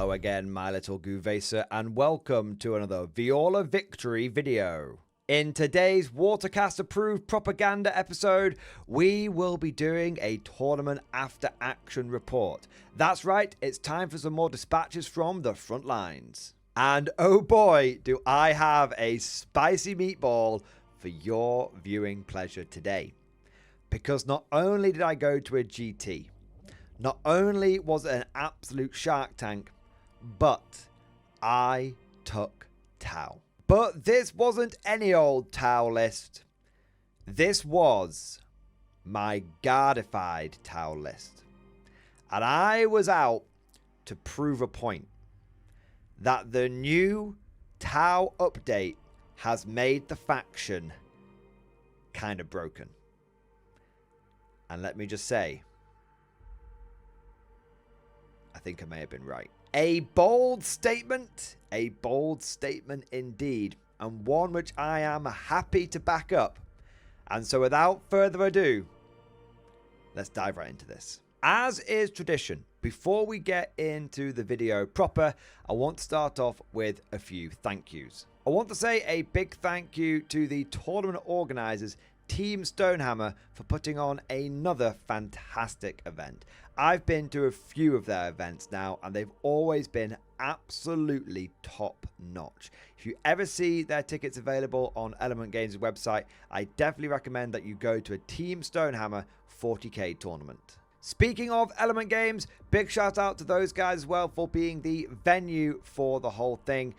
Hello again, my little Guvesa, and welcome to another Viola Victory video. In today's Watercast approved propaganda episode, we will be doing a tournament after action report. That's right, it's time for some more dispatches from the front lines. And oh boy, do I have a spicy meatball for your viewing pleasure today. Because not only did I go to a GT, not only was it an absolute shark tank, but I took Tau. But this wasn't any old Tau list. This was my Guardified Tau list. And I was out to prove a point. That the new Tau update has made the faction kind of broken. And let me just say, I think I may have been right. A bold statement indeed, and one which I am happy to back up. And so without further ado, let's dive right into this. As is tradition, before we get into the video proper, I want to start off with a few thank yous. I want to say a big thank you to the tournament organizers, Team Stonehammer, for putting on another fantastic event. I've been to a few of their events now, and they've always been absolutely top notch. If you ever see their tickets available on Element Games' website, I definitely recommend that you go to a Team Stonehammer 40k tournament. Speaking of Element Games, big shout out to those guys as well for being the venue for the whole thing.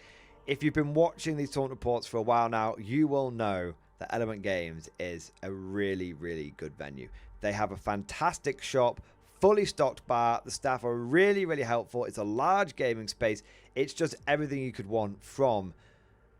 If you've been watching these tournament reports for a while now, you will know that Element Games is a really, really good venue. They have a fantastic shop, fully stocked bar. The staff are really, really helpful. It's a large gaming space. It's just everything you could want from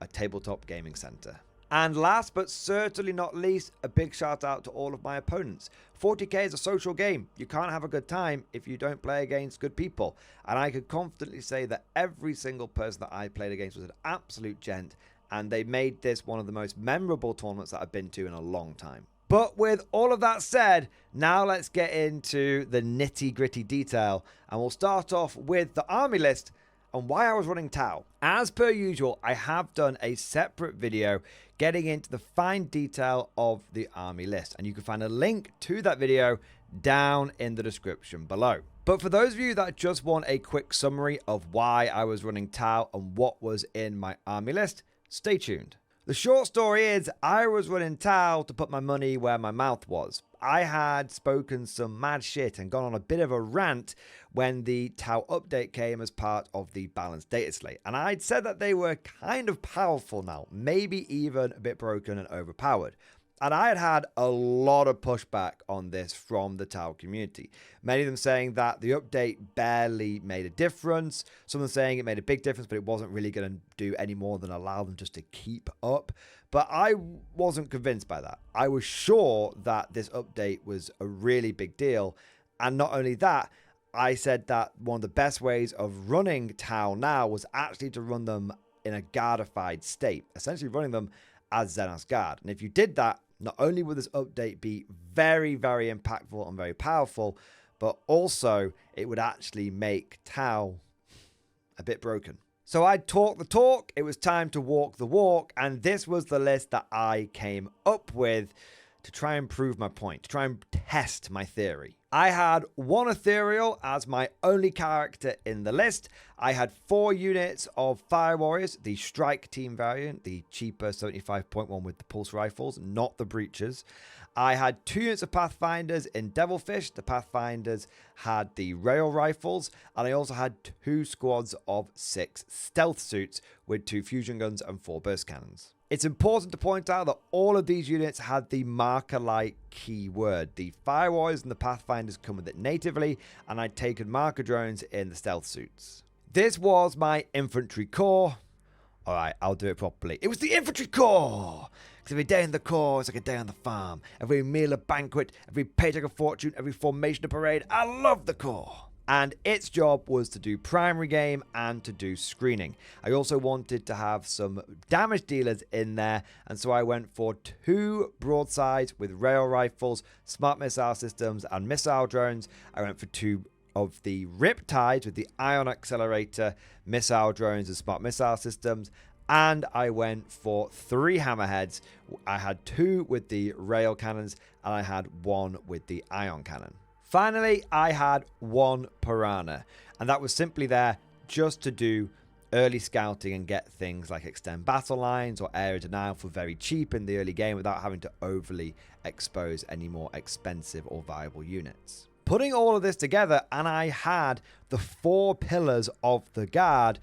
a tabletop gaming center. And last but certainly not least, a big shout out to all of my opponents. 40k is a social game. You can't have a good time if you don't play against good people. And I could confidently say that every single person that I played against was an absolute gent. And they made this one of the most memorable tournaments that I've been to in a long time. But with all of that said, now let's get into the nitty-gritty detail. And we'll start off with the army list and why I was running Tau. As per usual, I have done a separate video getting into the fine detail of the army list. And you can find a link to that video down in the description below. But for those of you that just want a quick summary of why I was running Tau and what was in my army list, stay tuned. The short story is I was running Tau to put my money where my mouth was. I had spoken some mad shit and gone on a bit of a rant when the Tau update came as part of the balanced data slate. And I'd said that they were kind of powerful now, maybe even a bit broken and overpowered. And I had a lot of pushback on this from the Tau community. Many of them saying that the update barely made a difference. Some of them saying it made a big difference, but it wasn't really going to do any more than allow them just to keep up. But I wasn't convinced by that. I was sure that this update was a really big deal. And not only that, I said that one of the best ways of running Tau now was actually to run them in a guardified state, essentially running them as Xenos Guard. And if you did that, not only would this update be very, very impactful and very powerful, but also it would actually make Tau a bit broken. So I'd talk the talk, it was time to walk the walk, and this was the list that I came up with to try and prove my point, to try and test my theory. I had one ethereal as my only character in the list. I had 4 units of Fire Warriors, the Strike Team variant, the cheaper 75.1 with the pulse rifles, not the breaches. I had 2 units of Pathfinders in Devilfish. The Pathfinders had the rail rifles, and I also had 2 squads of 6 stealth suits with 2 fusion guns and 4 burst cannons. It's important to point out that all of these units had the marker-like keyword. The Fire Warriors and the Pathfinders come with it natively, and I'd taken marker drones in the stealth suits. This was my infantry corps. Alright, I'll do it properly. It was the infantry corps! Because every day in the corps is like a day on the farm. Every meal a banquet, every paycheck a fortune, every formation a parade. I love the corps! And its job was to do primary game and to do screening. I also wanted to have some damage dealers in there, and so I went for 2 broadsides with rail rifles, smart missile systems, and missile drones. I went for 2 of the Riptides with the Ion Accelerator, missile drones and smart missile systems. And I went for 3 Hammerheads. I had 2 with the rail cannons and I had 1 with the ion cannon. Finally, I had 1 Piranha, and that was simply there just to do early scouting and get things like extend battle lines or area denial for very cheap in the early game without having to overly expose any more expensive or viable units. Putting all of this together, and I had the 4 pillars of the Guard,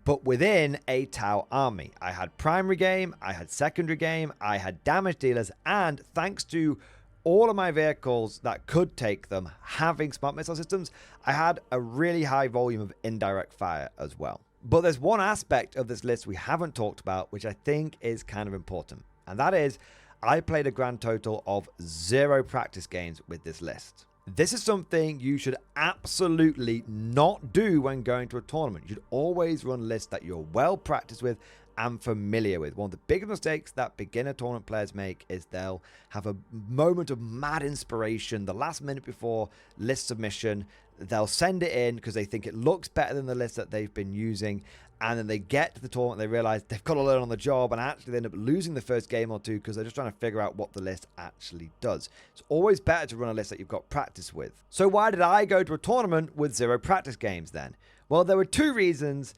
but within a Tau army. I had primary game, I had secondary game, I had damage dealers, and thanks to all of my vehicles that could take them having smart missile systems, I had a really high volume of indirect fire as well. But there's one aspect of this list we haven't talked about, which I think is kind of important. And that is, I played a grand total of 0 practice games with this list. This is something you should absolutely not do when going to a tournament. You should always run lists that you're well practiced with and familiar with. One of the biggest mistakes that beginner tournament players make is they'll have a moment of mad inspiration the last minute before list submission. They'll send it in because they think it looks better than the list that they've been using, and then they get to the tournament, they realize they've got to learn on the job, and actually they end up losing the first game or 2 because they're just trying to figure out what the list actually does. It's always better to run a list that you've got practice with. So why did I go to a tournament with 0 practice games then? Well, there were 2 reasons,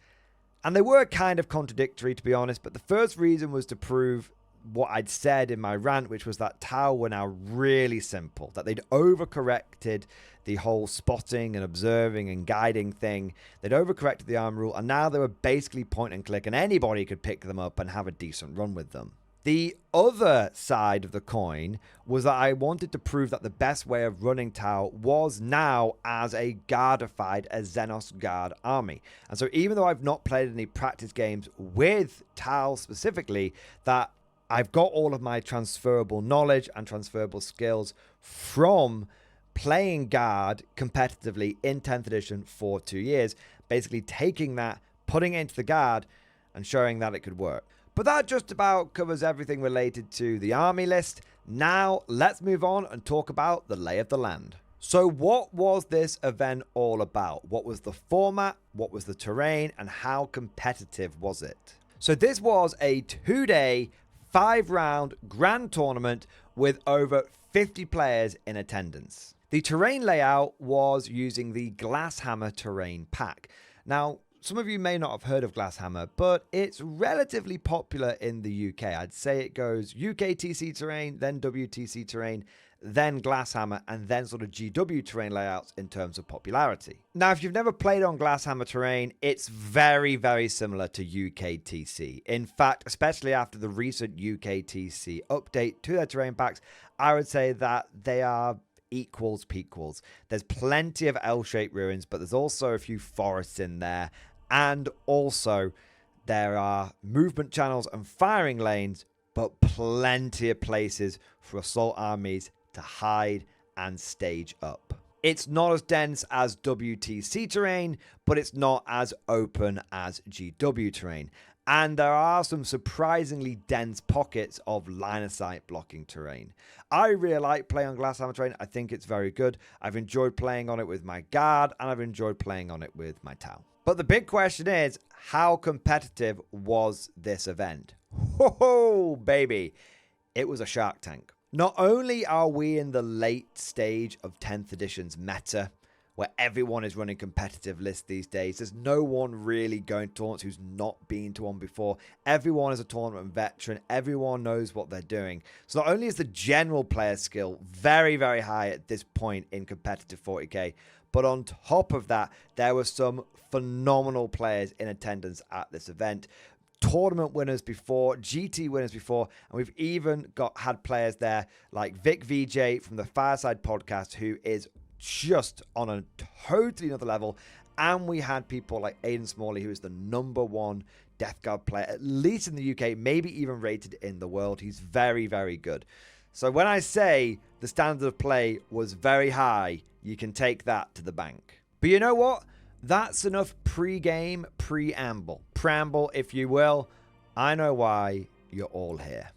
and they were kind of contradictory, to be honest. But the first reason was to prove what I'd said in my rant, which was that Tau were now really simple, that they'd overcorrected the whole spotting and observing and guiding thing. They'd overcorrected the arm rule, and now they were basically point and click, and anybody could pick them up and have a decent run with them. The other side of the coin was that I wanted to prove that the best way of running Tau was now as a Guardified, a Xenos Guard army. And so even though I've not played any practice games with Tau specifically, that I've got all of my transferable knowledge and transferable skills from playing Guard competitively in 10th edition for 2 years, basically taking that, putting it into the Guard, and showing that it could work. But that just about covers everything related to the army list. Now let's move on and talk about the lay of the land. So what was this event all about? What was the format? What was the terrain? And how competitive was it? So this was a 2-day, 5-round grand tournament with over 50 players in attendance. The terrain layout was using the Glasshammer terrain pack. Now, some of you may not have heard of Glasshammer, but it's relatively popular in the UK. I'd say it goes UK TC terrain, then WTC terrain, then Glasshammer, and then sort of GW terrain layouts in terms of popularity. Now, if you've never played on Glasshammer terrain, it's very, very similar to UK TC. In fact, especially after the recent UK TC update to their terrain packs, I would say that they are equals pequals. There's plenty of L-shaped ruins, but there's also a few forests in there, and also there are movement channels and firing lanes, but plenty of places for assault armies to hide and stage up. It's not as dense as WTC terrain, but it's not as open as GW terrain. And there are some surprisingly dense pockets of line of sight blocking terrain. I really like playing on Glasshammer terrain. I think it's very good. I've enjoyed playing on it with my Guard, and I've enjoyed playing on it with my Tau. But the big question is, how competitive was this event? Ho, baby. It was a Shark Tank. Not only are we in the late stage of 10th edition's meta, where everyone is running competitive lists these days. There's no one really going to tournaments who's not been to one before. Everyone is a tournament veteran. Everyone knows what they're doing. So not only is the general player skill very, very high at this point in competitive 40k, but on top of that, there were some phenomenal players in attendance at this event. Tournament winners before, GT winners before, and we've even had players there like Vic VJ from the Fireside podcast, who is just on a totally another level. And we had people like Aidan Smalley, who is the #1 Death Guard player, at least in the UK, maybe even rated in the world. He's very, very good. So when I say the standard of play was very high, you can take that to the bank. But you know what? That's enough pre-game preamble, if you will. I know why you're all here.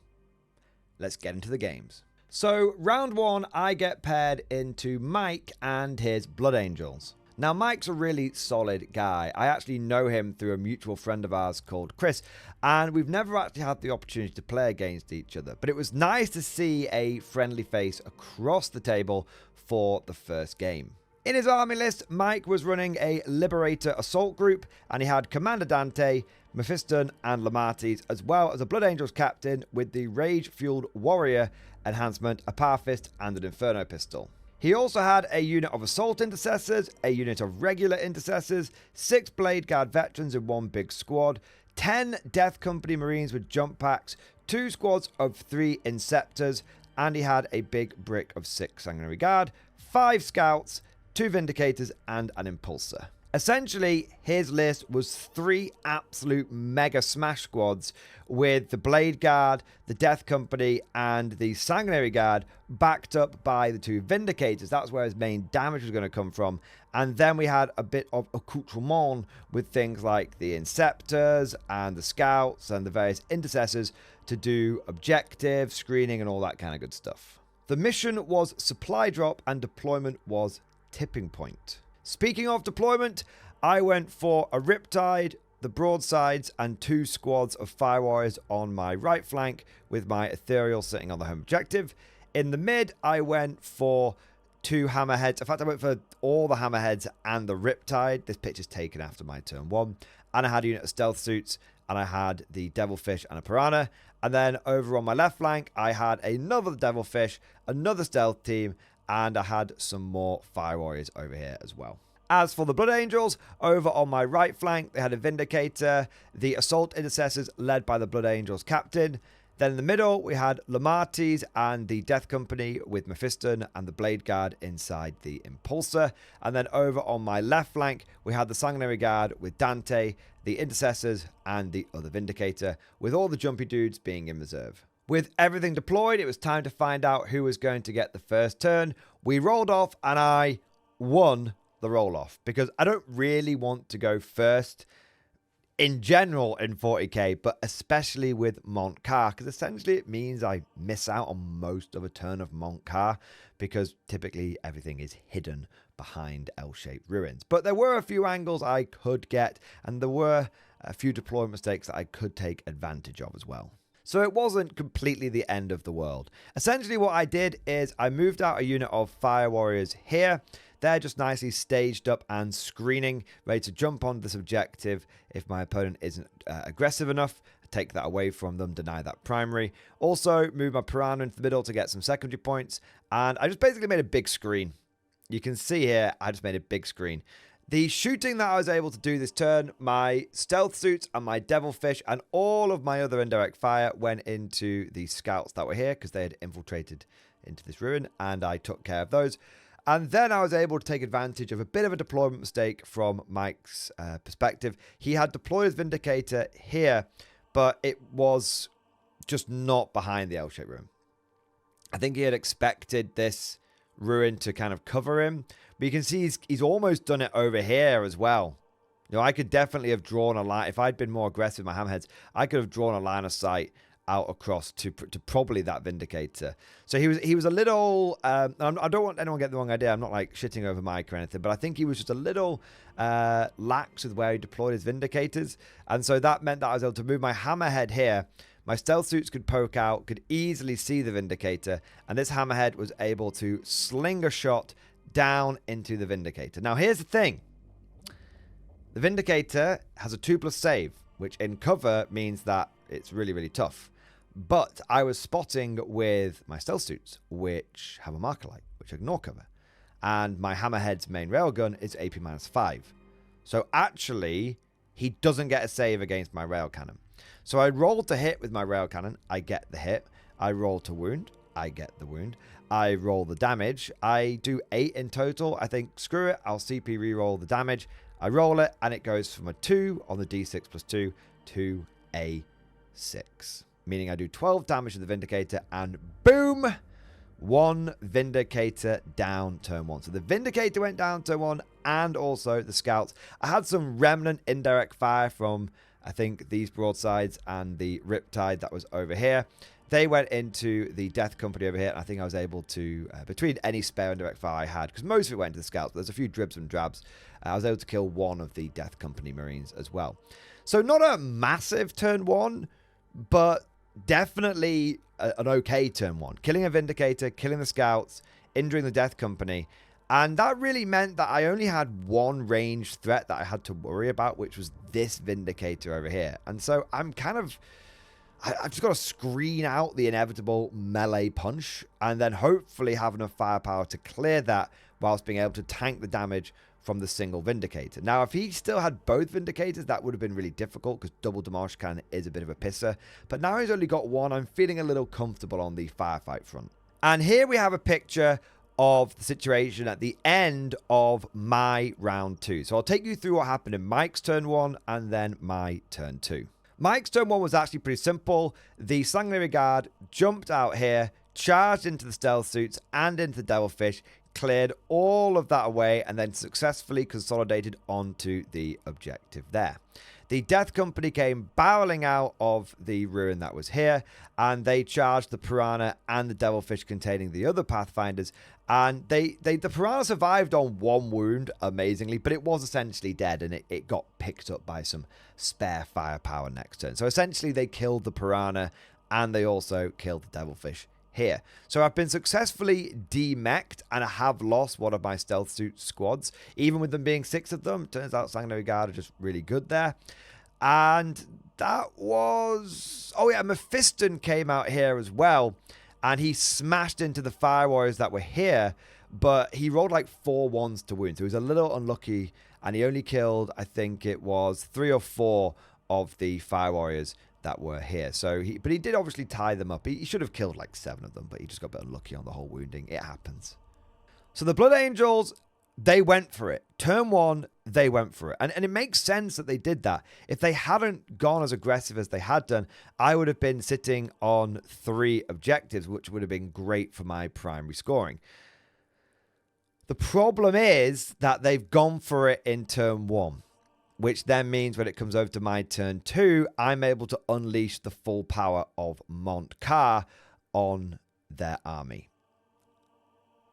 Let's get into the games. So round 1, I get paired into Mike and his Blood Angels. Now, Mike's a really solid guy. I actually know him through a mutual friend of ours called Chris, and we've never actually had the opportunity to play against each other. But it was nice to see a friendly face across the table for the first game. In his army list, Mike was running a Liberator assault group, and he had Commander Dante, Mephiston, and Lamates, as well as a Blood Angels captain with the Rage-Fueled Warrior enhancement, a Power Fist, and an Inferno pistol. He also had a unit of Assault Intercessors, a unit of Regular Intercessors, 6 Blade Guard Veterans in one big squad, 10 Death Company Marines with jump packs, 2 squads of 3 Inceptors, and he had a big brick of 6 Sanguinary Guard, 5 Scouts, 2 Vindicators, and an Impulsor. Essentially, his list was 3 absolute mega smash squads with the Blade Guard, the Death Company, and the Sanguinary Guard backed up by the 2 Vindicators. That's where his main damage was going to come from. And then we had a bit of accoutrement with things like the Inceptors and the Scouts and the various Intercessors to do objective, screening, and all that kind of good stuff. The mission was Supply Drop and deployment was Tipping Point. Speaking of deployment, I went for a Riptide, the Broadsides, and 2 squads of Fire Warriors on my right flank with my Ethereal sitting on the home objective. In the mid, I went for 2 Hammerheads. In fact, I went for all the Hammerheads and the Riptide. This pitch is taken after my turn 1. And I had a unit of Stealth Suits, and I had the Devilfish and a Piranha. And then over on my left flank, I had another Devilfish, another Stealth team, and I had some more Fire Warriors over here as well. As for the Blood Angels, over on my right flank, they had a Vindicator, the Assault Intercessors led by the Blood Angels captain. Then in the middle, we had Lamates and the Death Company with Mephiston and the Blade Guard inside the Impulsor. And then over on my left flank, we had the Sanguinary Guard with Dante, the Intercessors, and the other Vindicator, with all the jumpy dudes being in reserve. With everything deployed, it was time to find out who was going to get the first turn. We rolled off, and I won the roll-off because I don't really want to go first in general in 40k, but especially with Montcar, because essentially it means I miss out on most of a turn of Montcar because typically everything is hidden behind L-shaped ruins. But there were a few angles I could get, and there were a few deployment mistakes that I could take advantage of as well. So it wasn't completely the end of the world. Essentially what I did is I moved out a unit of Fire Warriors here. They're just nicely staged up and screening, ready to jump on this objective if my opponent isn't aggressive enough. Take that away from them, deny that primary. Also, move my Piranha into the middle to get some secondary points. And I just basically made a big screen. You can see here, I just made a big screen. The shooting that I was able to do this turn, my Stealth Suits and my Devilfish and all of my other indirect fire went into the Scouts that were here because they had infiltrated into this ruin, and I took care of those. And then I was able to take advantage of a bit of a deployment mistake from Mike's perspective. He had deployed his Vindicator here, but it was just not behind the L-shaped ruin. I think he had expected this ruin to kind of cover him, but you can see he's almost done it over here as well. You know, I could definitely have drawn a line. If I'd been more aggressive with my hammerheads, I could have drawn a line of sight out across to probably that Vindicator. So he was a little, I don't want anyone to get the wrong idea. I'm not like shitting over Mike or anything, but I think he was just a little lax with where he deployed his Vindicators. And so that meant that I was able to move my Hammerhead here. My Stealth Suits could poke out, could easily see the Vindicator, and this Hammerhead was able to sling a shot down into the Vindicator. Now, here's the thing. The Vindicator has a 2+ save, which in cover means that it's really, really tough. But I was spotting with my Stealth Suits, which have a marker light, which ignore cover. And my Hammerhead's main railgun is AP -5. So actually, he doesn't get a save against my rail cannon. So I roll to hit with my rail cannon, I get the hit. I roll to wound, I get the wound. I roll the damage. I do 8 in total. I think, screw it, I'll CP reroll the damage. I roll it, and it goes from a 2 on the D6 +2 to a 6. Meaning I do 12 damage to the Vindicator, and boom! 1 Vindicator down turn 1. So the Vindicator went down turn 1, and also the Scouts. I had some remnant indirect fire from, I think, these broadsides and the Riptide that was over here. They went into the Death Company over here, and I think I was able to, between any spare indirect fire I had, because most of it went to the Scouts, but there's a few dribs and drabs, I was able to kill one of the Death Company Marines as well. So not a massive turn 1, but definitely an okay turn 1. Killing a Vindicator, killing the Scouts, injuring the Death Company. And that really meant that I only had one ranged threat that I had to worry about, which was this Vindicator over here. And so I'm kind of... I've just got to screen out the inevitable melee punch and then hopefully have enough firepower to clear that whilst being able to tank the damage from the single Vindicator. Now, if he still had both Vindicators, that would have been really difficult because double Demolish Cannon is a bit of a pisser. But now he's only got one, I'm feeling a little comfortable on the firefight front. And here we have a picture of the situation at the end of my round 2. So I'll take you through what happened in Mike's turn 1 and then my turn 2. Mike's turn 1 was actually pretty simple. The Sanguinary Guard jumped out here, charged into the stealth suits and into the Devilfish, cleared all of that away, and then successfully consolidated onto the objective there. The Death Company came barreling out of the ruin that was here, and they charged the Piranha and the Devilfish containing the other Pathfinders, and the Piranha survived on 1 wound, amazingly, but it was essentially dead, and it got picked up by some spare firepower next turn. So essentially, they killed the Piranha, and they also killed the Devilfish here. So I've been successfully demeched, and I have lost one of my stealth suit squads. Even with them being 6 of them, turns out Sanguinary Guard are just really good there. And that was... oh yeah, Mephiston came out here as well, and he smashed into the Fire Warriors that were here, but he rolled like 4 ones to wound, so he was a little unlucky, and he only killed, I think it was 3 or 4 of the Fire Warriors that were here. So but he did obviously tie them up. He should have killed like 7 of them, but he just got a bit unlucky on the whole wounding. It happens. So the Blood Angels, they went for it. Turn 1, they went for it. And it makes sense that they did that. If they hadn't gone as aggressive as they had done, I would have been sitting on 3 objectives, which would have been great for my primary scoring. The problem is that they've gone for it in turn 1. Which then means when it comes over to my turn 2, I'm able to unleash the full power of Montcar on their army.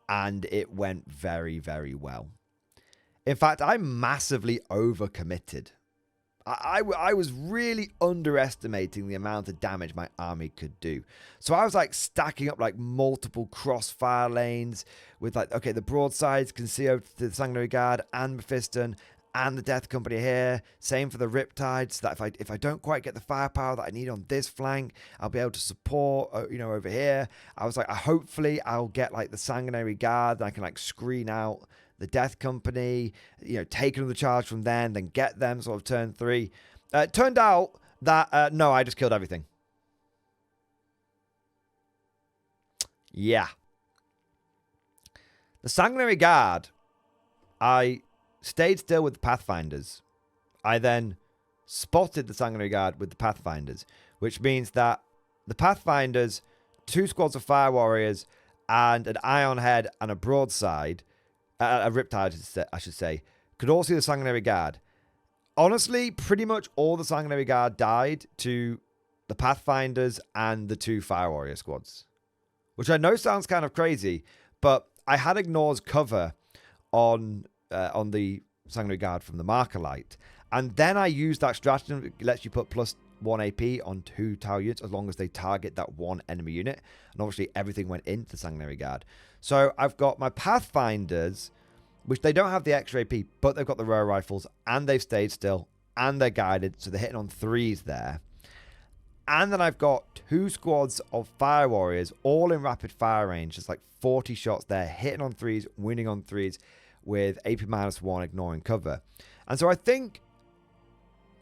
And it went very, very well. In fact, I massively overcommitted. I was really underestimating the amount of damage my army could do. So I was like stacking up like multiple crossfire lanes with like, okay, the broadsides can see over to the Sanguinary Guard and Mephiston and the Death Company here. Same for the Riptides, so that if I don't quite get the firepower that I need on this flank, I'll be able to support, over here. I was like, hopefully I'll get like the Sanguinary Guard, and I can like screen out the Death Company, take another charge from then get them sort of turn 3. It turned out that, no, I just killed everything. Yeah. The Sanguinary Guard, I stayed still with the Pathfinders. I then spotted the Sanguinary Guard with the Pathfinders, which means that the Pathfinders, 2 squads of Fire Warriors, and an Iron Head and a Broadside, a Riptide, I should say, could all see the Sanguinary Guard. Honestly, pretty much all the Sanguinary Guard died to the Pathfinders and the 2 Fire Warrior squads, which I know sounds kind of crazy, but I had Ignore's cover on the Sanguinary Guard from the Marker Light. And then I used that stratagem that lets you put +1 AP on 2 tower units as long as they target that 1 enemy unit. And obviously everything went into the Sanguinary Guard. So I've got my Pathfinders, which they don't have the extra AP, but they've got the rare rifles, and they've stayed still, and they're guided, so they're hitting on 3s there. And then I've got 2 squads of Fire Warriors, all in rapid fire range. There's like 40 shots there, hitting on 3s, winning on 3s, with AP -1, ignoring cover. And so I think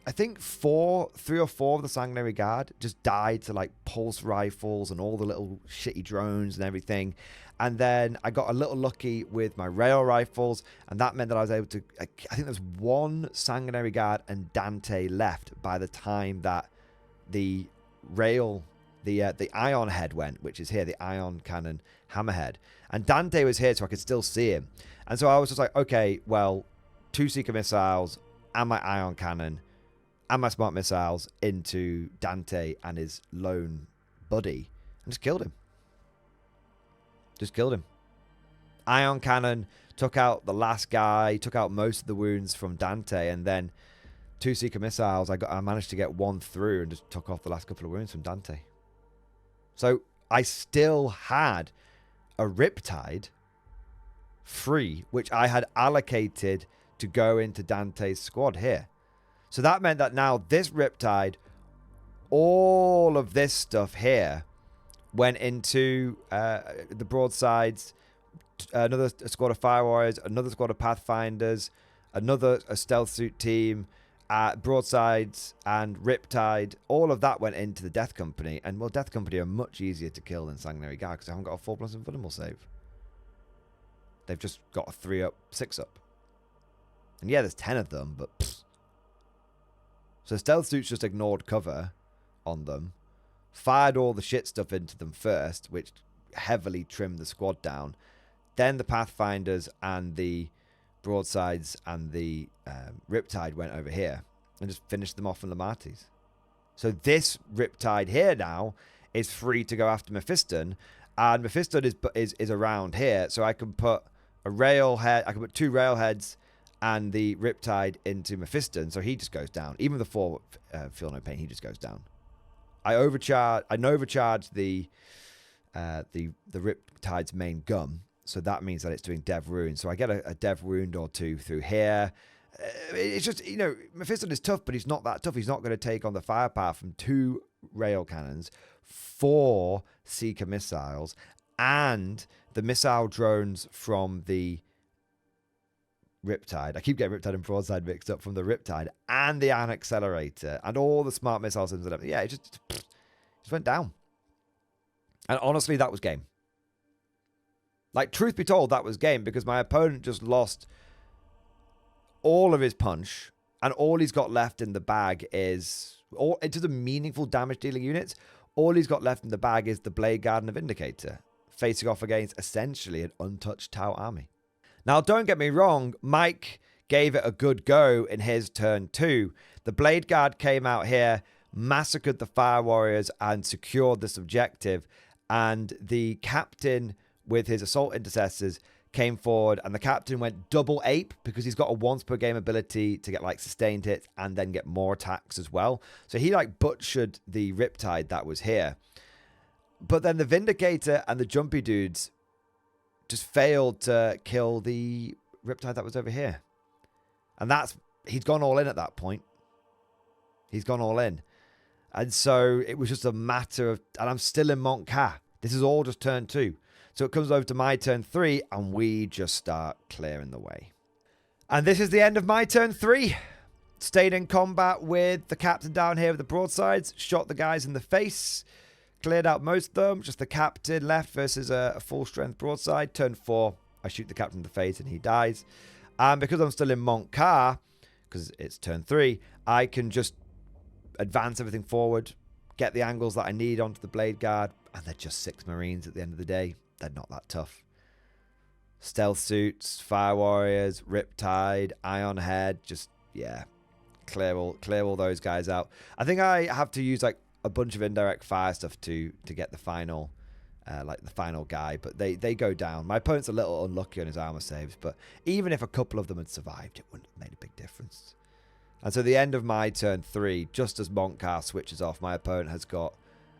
3 or 4 of the Sanguinary Guard just died to like pulse rifles and all the little shitty drones and everything. And then I got a little lucky with my rail rifles, and that meant that I was able to, I think there's 1 Sanguinary Guard and Dante left by the time that the Ion Head went, which is here, the Ion Cannon Hammerhead. And Dante was here, so I could still see him. And so I was just like, okay, well, 2 Seeker Missiles and my Ion Cannon and my Smart Missiles into Dante and his lone buddy, and just killed him. Ion Cannon took out the last guy, took out most of the wounds from Dante, and then 2 Seeker Missiles, I managed to get 1 through and just took off the last couple of wounds from Dante. So I still had a Riptide free, which I had allocated to go into Dante's squad here. So that meant that now this Riptide, all of this stuff here went into the broadsides, another squad of Fire Warriors, another squad of Pathfinders, another stealth suit team, broadsides and Riptide. All of that went into the Death Company. And, well, Death Company are much easier to kill than Sanguinary Guard because they haven't got a 4+ Invulnerable save. They've just got a 3-up, 6-up. And yeah, there's 10 of them, but... Pfft. So Stealth Suits just ignored cover on them, fired all the shit stuff into them first, which heavily trimmed the squad down. Then the Pathfinders and the broadsides and the Riptide went over here and just finished them off in Lamatis. So this Riptide here now is free to go after Mephiston, and Mephiston is around here, so I can put a railhead. I can put 2 railheads and the Riptide into Mephiston, so he just goes down. Even the 4 Feel No Pain, he just goes down. I overcharge the Riptide's main gun, so that means that it's doing Dev Wound. So I get a Dev Wound or 2 through here. It's just, you know, Mephiston is tough, but he's not that tough. He's not going to take on the firepower from 2 rail cannons, 4 Seeker missiles, and the missile drones from the Riptide. I keep getting Riptide and Broadside mixed up, from the Riptide and the Ion Accelerator and all the smart missiles and everything. Yeah, it just went down. And honestly, that was game. Like, truth be told, that was game, because my opponent just lost all of his punch, and all he's got left in the bag is, into the meaningful damage dealing units, all he's got left in the bag is the Blade Guard and the Vindicator, facing off against essentially an untouched Tau army. Now, don't get me wrong, Mike gave it a good go in his turn 2. The Blade Guard came out here, massacred the Fire Warriors, and secured this objective. And the captain, with his Assault Intercessors, came forward, and the captain went double ape because he's got a once per game ability to get like sustained hits and then get more attacks as well. So he like butchered the Riptide that was here. But then the Vindicator and the Jumpy dudes just failed to kill the Riptide that was over here. And he's gone all in at that point. He's gone all in. And so it was just a matter of, and I'm still in Montca. This is all just turn 2. So it comes over to my turn 3, and we just start clearing the way. And this is the end of my turn 3. Stayed in combat with the captain down here with the broadsides, shot the guys in the face, cleared out most of them. Just the captain left versus a full-strength broadside. Turn 4, I shoot the captain in the face, and he dies. And because I'm still in Montca, because it's turn 3, I can just advance everything forward, get the angles that I need onto the Blade Guard, and they're just 6 Marines at the end of the day. They're not that tough. Stealth Suits, Fire Warriors, Riptide, Ion Head, just, yeah, clear all those guys out. I think I have to use like a bunch of indirect fire stuff to get the final, like the final guy, but they go down. My opponent's a little unlucky on his armor saves, but even if a couple of them had survived, it wouldn't have made a big difference. And so the end of my turn 3, just as Montcar switches off, my opponent has got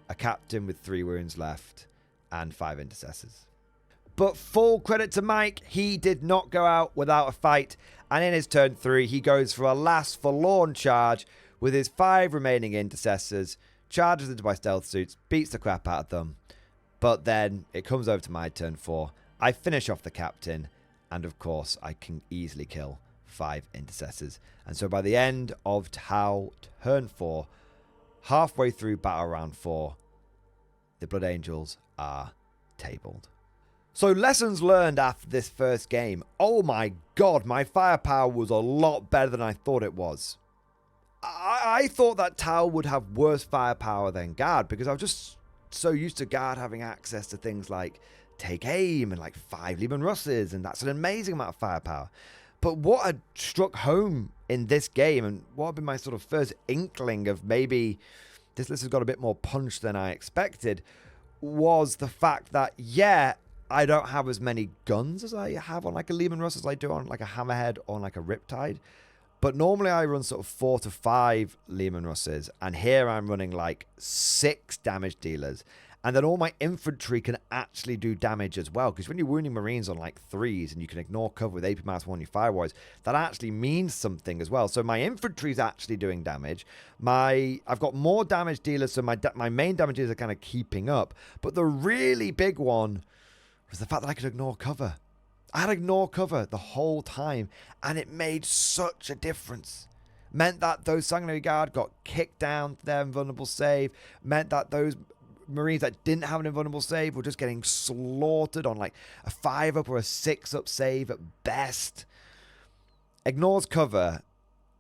a captain with 3 wounds left and 5 intercessors. But full credit to Mike, he did not go out without a fight, and in his turn 3 he goes for a last forlorn charge with his 5 remaining intercessors, charges into my stealth suits, beats the crap out of them. But then it comes over to my turn 4, I finish off the captain, and of course I can easily kill 5 intercessors. And so by the end of Tau turn 4, halfway through battle round 4, the Blood Angels are tabled. So lessons learned after this first game. Oh my god, my firepower was a lot better than I thought it was. I thought that Tau would have worse firepower than Guard, because I was just so used to Guard having access to things like Take Aim and like 5 Leman Russes, and that's an amazing amount of firepower. But what had struck home in this game, and what had been my sort of first inkling of maybe this list has got a bit more punch than I expected, was the fact that, yeah, I don't have as many guns as I have on like a Leman Russ as I do on like a Hammerhead or like a Riptide. But normally I run sort of 4 to 5 Leman Russes, and here I'm running like 6 damage dealers. And then all my infantry can actually do damage as well, because when you're wounding Marines on like 3s and you can ignore cover with AP-1 on your Fire Warriors, that actually means something as well. So my infantry is actually doing damage. I've got more damage dealers, so my main damage dealers are kind of keeping up. But the really big one was the fact that I could ignore cover. I had ignore cover the whole time, and it made such a difference. Meant that those Sanguinary Guard got kicked down to their invulnerable save. Meant that those Marines that didn't have an invulnerable save were just getting slaughtered on like a 5-up or a 6-up save at best. Ignores cover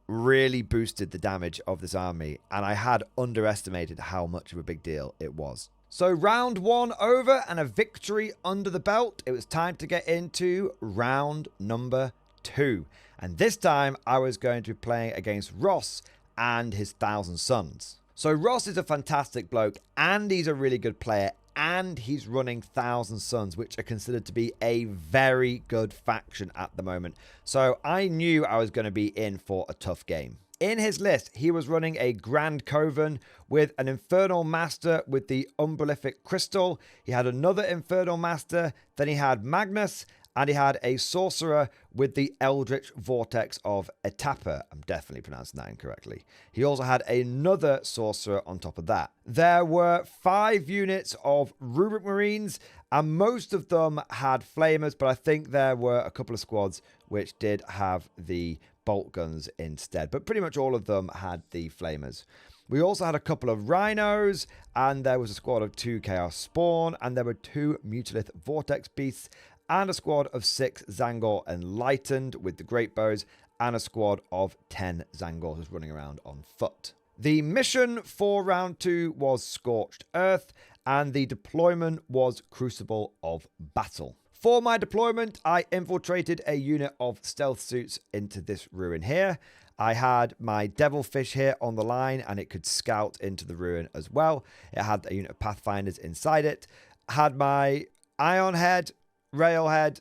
really boosted the damage of this army, and I had underestimated how much of a big deal it was. So round 1 over and a victory under the belt. It was time to get into round number 2. And this time I was going to be playing against Ross and his 1,000 Sons. So Ross is a fantastic bloke, and he's a really good player, and he's running 1,000 Sons, which are considered to be a very good faction at the moment. So I knew I was going to be in for a tough game. In his list, he was running a Grand Coven with an Infernal Master with the Umbralific Crystal. He had another Infernal Master, then he had Magnus, and he had a Sorcerer with the Eldritch Vortex of Etapa. I'm definitely pronouncing that incorrectly. He also had another Sorcerer on top of that. There were 5 units of Rubric Marines, and most of them had Flamers, but I think there were a couple of squads which did have the bolt guns instead. But pretty much all of them had the Flamers. We also had a couple of Rhinos, and there was a squad of 2 Chaos Spawn, and there were 2 Mutalith Vortex Beasts, and a squad of 6 Zangor Enlightened with the Great Bows, and a squad of 10 Zangors running around on foot. The mission for round 2 was Scorched Earth, and the deployment was Crucible of Battle. For my deployment, I infiltrated a unit of stealth suits into this ruin here. I had my Devilfish here on the line, and it could scout into the ruin as well. It had a unit of Pathfinders inside it. I had my Ironhead, Railhead,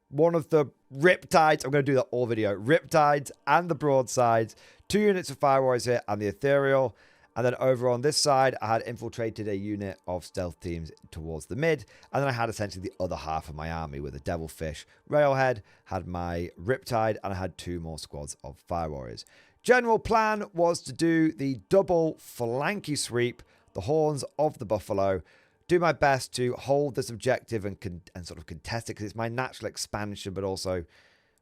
one of the Riptides. I'm going to do that all video. Riptides and the Broadsides. 2 units of Fire Warriors here and the Ethereal. And then over on this side, I had infiltrated a unit of stealth teams towards the mid. And then I had essentially the other half of my army with a Devilfish, Railhead, had my Riptide, and I had 2 more squads of Fire Warriors. General plan was to do the double flanky sweep, the Horns of the Buffalo, do my best to hold this objective and sort of contest it, because it's my natural expansion, but also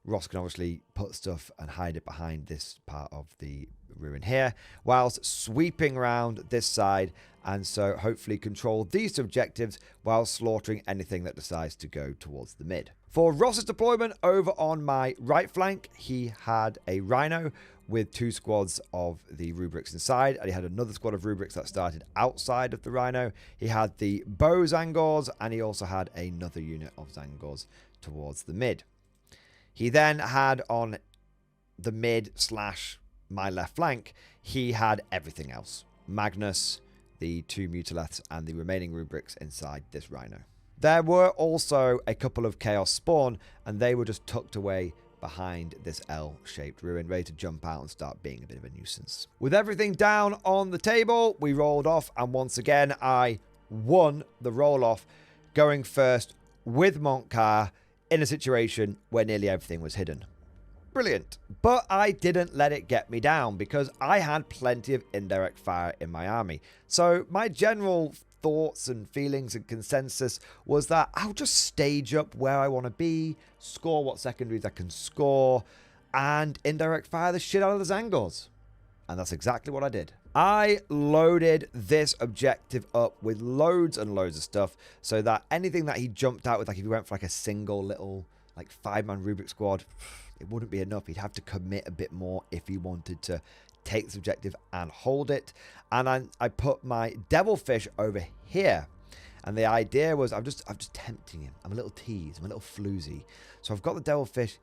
Ross can obviously put stuff and hide it behind this part of the ruin here, whilst sweeping around this side, and so hopefully control these objectives while slaughtering anything that decides to go towards the mid. For Ross's deployment, over on my right flank, he had a Rhino with 2 squads of the Rubrics inside, and he had another squad of Rubrics that started outside of the Rhino. He had the Bow Zangors, and he also had another unit of Zangors towards the mid. He then had on the mid / my left flank, he had everything else. Magnus, the 2 Mutaliths, and the remaining Rubrics inside this Rhino. There were also a couple of Chaos Spawn, and they were just tucked away behind this L-shaped ruin, ready to jump out and start being a bit of a nuisance. With everything down on the table, we rolled off, and once again, I won the roll-off, going first with Montcar in a situation where nearly everything was hidden. Brilliant. But I didn't let it get me down, because I had plenty of indirect fire in my army. So my general thoughts and feelings and consensus was that I'll just stage up where I want to be, score what secondaries I can score, and indirect fire the shit out of the Zangors. And that's exactly what I did. I loaded this objective up with loads and loads of stuff, so that anything that he jumped out with, like if he went for like a single little like 5-man Rubik squad, it wouldn't be enough. He'd have to commit a bit more if he wanted to take this objective and hold it. And I put my Devilfish over here, and the idea was I'm just tempting him. I'm a little tease, I'm a little floozy. So I've got the Devilfish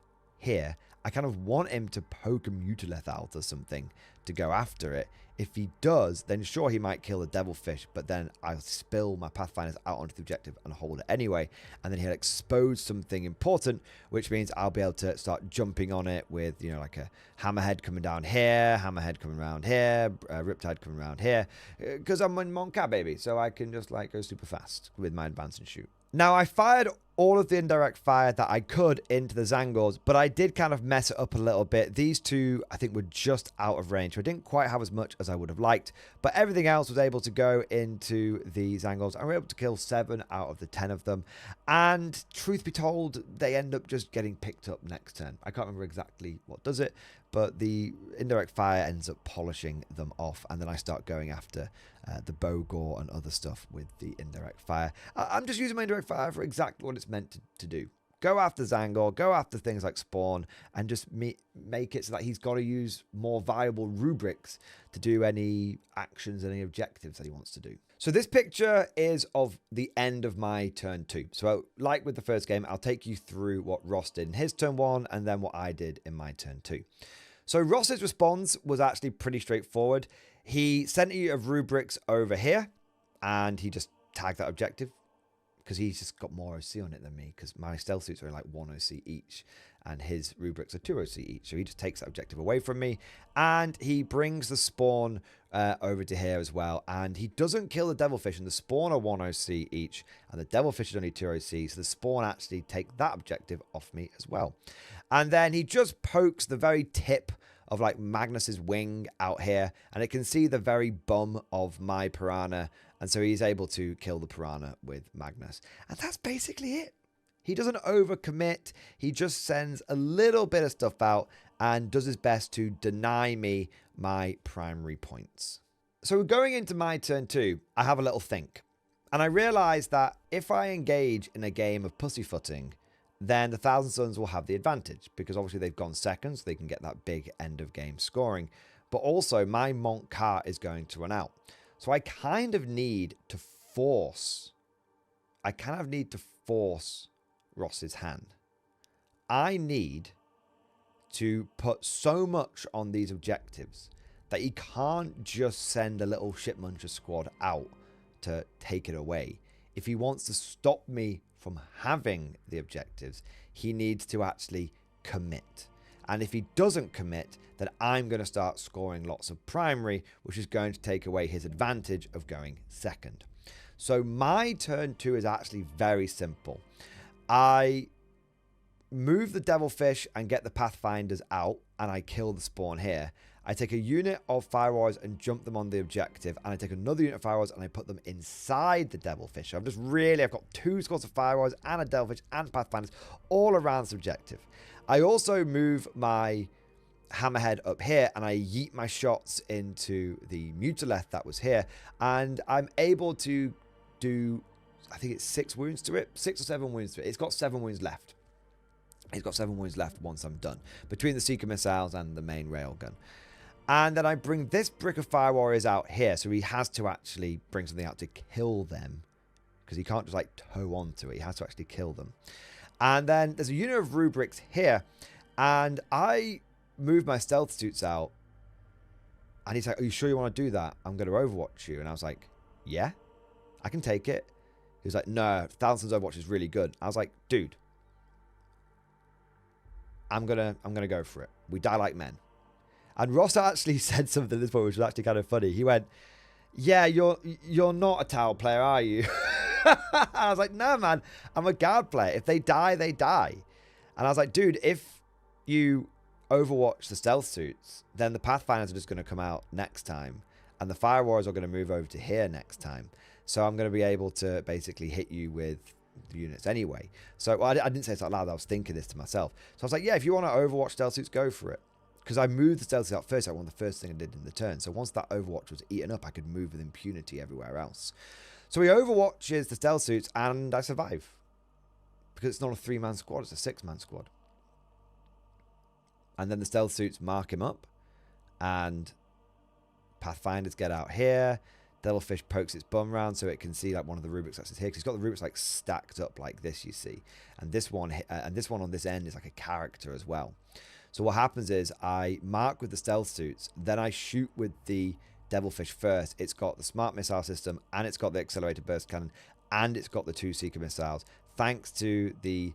here, I kind of want him to poke a Mutileth out or something to go after it. If he does, then sure, he might kill the Devilfish, but then I'll spill my Pathfinders out onto the objective and hold it anyway. And then he'll expose something important, which means I'll be able to start jumping on it with, you know, like a Hammerhead coming down here, Hammerhead coming around here, Riptide coming around here, because I'm in Moncat, baby. So I can just like go super fast with my advance and shoot. Now, I fired all of the indirect fire that I could into the Zangors, but I did kind of mess it up a little bit. These two, I think, were just out of range. So I didn't quite have as much as I would have liked, but everything else was able to go into the Zangors. I was able to kill 7 out of the 10 of them. And truth be told, they end up just getting picked up next turn. I can't remember exactly what does it, but the indirect fire ends up polishing them off, and then I start going after the Bogor and other stuff with the indirect fire. I'm just using my indirect fire for exactly what it's meant to do. Go after Zangor, go after things like Spawn, and just make it so that he's got to use more viable rubrics to do any actions, any objectives that he wants to do. So this picture is of the end of my turn 2. So like with the first game, I'll take you through what Ross did in his turn 1 and then what I did in my turn 2. So Ross's response was actually pretty straightforward. He sent a unit of rubrics over here, and he just tagged that objective because he's just got more OC on it than me, because my stealth suits are like 1 OC each, and his rubrics are 2 OC each. So he just takes that objective away from me, and he brings the spawn over to here as well. And he doesn't kill the Devilfish, and the spawn are 1 OC each, and the Devilfish is only 2 OC, so the spawn actually take that objective off me as well. And then he just pokes the very tip of like Magnus's wing out here, and it can see the very bum of my Piranha, and so he's able to kill the Piranha with Magnus. And that's basically it. He doesn't overcommit. He just sends a little bit of stuff out and does his best to deny me my primary points. So going into my turn 2, I have a little think, and I realize that if I engage in a game of pussyfooting, then the Thousand Suns will have the advantage, because obviously they've gone second, so they can get that big end of game scoring. But also my Moncat is going to run out. So I kind of need to force Ross's hand. I need to put so much on these objectives that he can't just send a little ship muncher squad out to take it away. If he wants to stop me from having the objectives, he needs to actually commit. And if he doesn't commit, then I'm going to start scoring lots of primary, which is going to take away his advantage of going second. So my turn 2 is actually very simple. I move the Devilfish and get the Pathfinders out, and I kill the spawn here. I take a unit of Fire Warriors and jump them on the objective, and I take another unit of Fire Warriors and I put them inside the Devilfish. So I've got 2 squads of Fire Warriors and a Devilfish and Pathfinders all around this objective. I also move my Hammerhead up here, and I yeet my shots into the Mutileth that was here, and I'm able to do, I think it's 6 wounds to it, 6 or 7 wounds to it. It's got 7 wounds left. It's got 7 wounds left once I'm done, between the Seeker missiles and the main railgun. And then I bring this brick of Fire Warriors out here, so he has to actually bring something out to kill them, because he can't just like tow onto it. He has to actually kill them. And then there's a unit of rubrics here, and I move my stealth suits out, and he's like, "Are you sure you want to do that? I'm going to Overwatch you." And I was like, "Yeah, I can take it." He was like, "No, Thousand Suns Overwatch is really good." I was like, "Dude, I'm gonna go for it. We die like men." And Ross actually said something at this point which was actually kind of funny. He went, "Yeah, you're not a Tau player, are you?" I was like, "No, man, I'm a guard player. If they die, they die." And I was like, "Dude, if you Overwatch the stealth suits, then the Pathfinders are just going to come out next time, and the Fire Warriors are going to move over to here next time. So I'm going to be able to basically hit you with the units anyway." So well, I didn't say this out loud. I was thinking this to myself. So I was like, "Yeah, if you want to Overwatch stealth suits, go for it." Because I moved the stealth suits out first. Like one of the first thing I did in the turn. So once that Overwatch was eaten up, I could move with impunity everywhere else. So he Overwatches the stealth suits, and I survive. Because it's not a 3-man squad, it's a 6-man squad. And then the stealth suits mark him up, and Pathfinders get out here. Devilfish pokes its bum round so it can see like one of the rubrics that's here. Because it's got the rubrics like stacked up like this, you see. And this one on this end is like a character as well. So what happens is I mark with the stealth suits, then I shoot with the Devilfish first. It's got the smart missile system, and it's got the accelerated burst cannon, and it's got the 2 seeker missiles. Thanks to the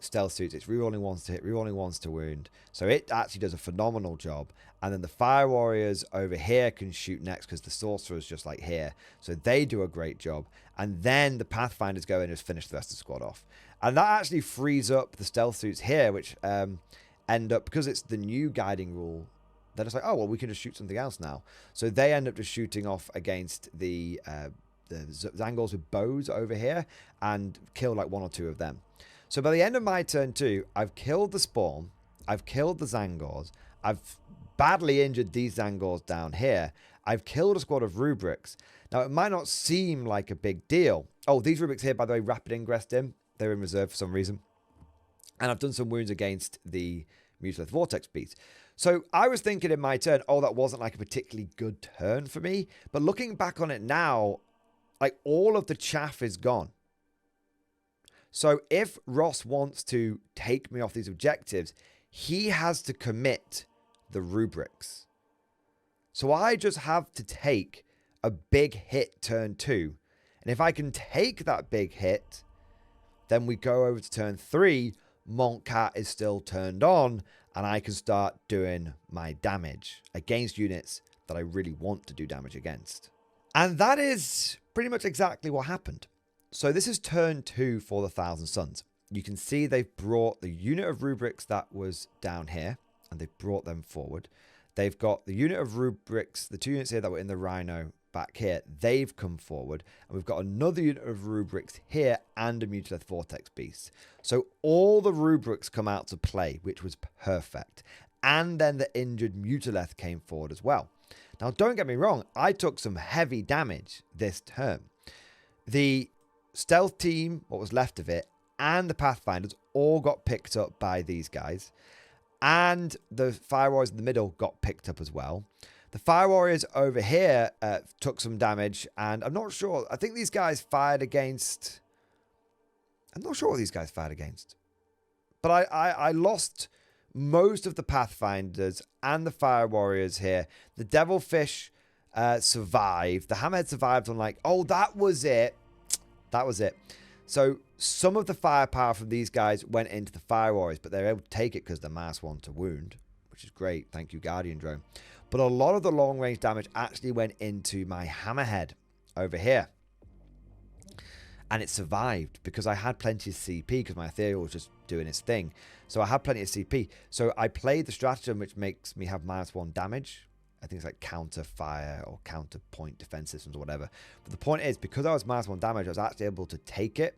stealth suits, it's rerolling ones to hit, rerolling ones to wound. So it actually does a phenomenal job. And then the fire warriors over here can shoot next because the sorcerer's just like here. So they do a great job. And then the pathfinders go in and just finish the rest of the squad off. And that actually frees up the stealth suits here, which end up, because it's the new guiding rule, then it's like, oh, well, we can just shoot something else now. So they end up just shooting off against the Zangors with bows over here and kill like 1 or 2 of them. So by the end of my turn 2, I've killed the spawn, I've killed the Zangors, I've badly injured these Zangors down here, I've killed a squad of rubrics. Now, it might not seem like a big deal. Oh, these rubrics here, by the way, rapid ingressed in. They're in reserve for some reason. And I've done some wounds against the Mutilith Vortex beast. So I was thinking in my turn, oh, that wasn't like a particularly good turn for me. But looking back on it now, like all of the chaff is gone. So if Ross wants to take me off these objectives, he has to commit the rubrics. So I just have to take a big hit turn 2. And if I can take that big hit, then we go over to turn 3. Montcat is still turned on, and I can start doing my damage against units that I really want to do damage against. And that is pretty much exactly what happened. So this is turn 2 for the Thousand Suns. You can see they've brought the unit of rubrics that was down here, and they've brought them forward. They've got the unit of rubrics, the 2 units here that were in the Rhino back here, they've come forward, and we've got another unit of rubrics here and a Mutilith Vortex Beast. So all the rubrics come out to play, which was perfect. And then the injured Mutilith came forward as well. Now, don't get me wrong, I took some heavy damage this turn. The stealth team, what was left of it, and the Pathfinders all got picked up by these guys. And the Fire Warriors in the middle got picked up as well. The Fire Warriors over here took some damage, and I'm not sure. I think these guys fired against... I'm not sure what these guys fired against. But I lost most of the Pathfinders and the Fire Warriors here. The Devilfish survived. The Hammerhead survived on like, oh, that was it. That was it. So some of the firepower from these guys went into the Fire Warriors, but they were able to take it because the mass one to wound, which is great. Thank you, Guardian Drone. But a lot of the long-range damage actually went into my Hammerhead over here. And it survived because I had plenty of CP because my Ethereal was just doing its thing. So I had plenty of CP. So I played the stratagem which makes me have -1 damage. I think it's like counter fire or counter point defense systems or whatever. But the point is, because I was -1 damage, I was actually able to take it.